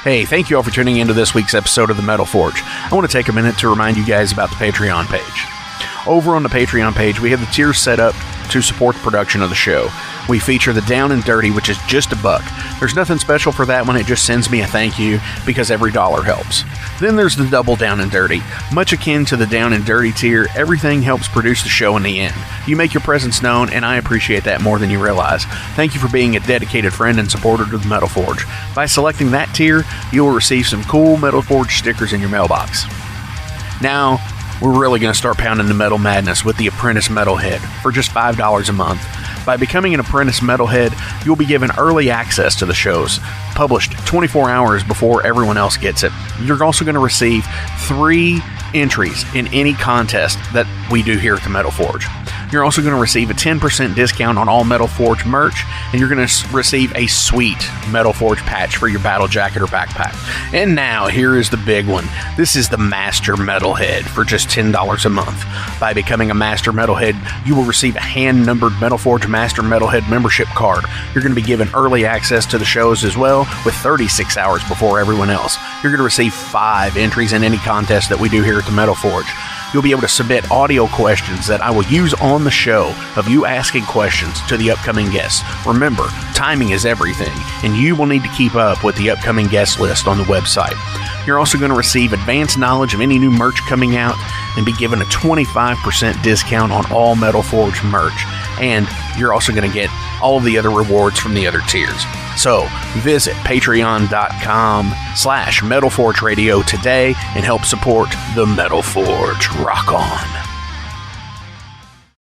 Speaker 1: Hey, thank you all for tuning into this week's episode of The Metal Forge. I want to take a minute to remind you guys about the Patreon page. Over on the Patreon page, we have the tiers set up to support the production of the show. We feature the Down and Dirty, which is just $1. There's nothing special for that one, it just sends me a thank you because every dollar helps. Then there's the Double Down and Dirty. Much akin to the Down and Dirty tier, everything helps produce the show in the end. You make your presence known, and I appreciate that more than you realize. Thank you for being a dedicated friend and supporter to the Metal Forge. By selecting that tier, you will receive some cool Metal Forge stickers in your mailbox. Now, we're really going to start pounding the metal madness with the Apprentice Metalhead for just $5 a month. By becoming an Apprentice Metalhead, you'll be given early access to the shows, published 24 hours before everyone else gets it. You're also going to receive 3 entries in any contest that we do here at the Metal Forge. You're also going to receive a 10% discount on all Metal Forge merch, and you're going to receive a sweet Metal Forge patch for your battle jacket or backpack. And now, here is the big one. This is the Master Metalhead for just $10 a month. By becoming a Master Metalhead, you will receive a hand-numbered Metal Forge Master Metalhead membership card. You're going to be given early access to the shows as well, with 36 hours before everyone else. You're going to receive 5 entries in any contest that we do here at the Metal Forge. You'll be able to submit audio questions that I will use on the show of you asking questions to the upcoming guests. Remember, timing is everything, and you will need to keep up with the upcoming guest list on the website. You're also going to receive advanced knowledge of any new merch coming out and be given a 25% discount on all Metal Forge merch. And you're also going to get all of the other rewards from the other tiers. So visit patreon.com/Metal Forge Radio today and help support the Metal Forge. Rock on.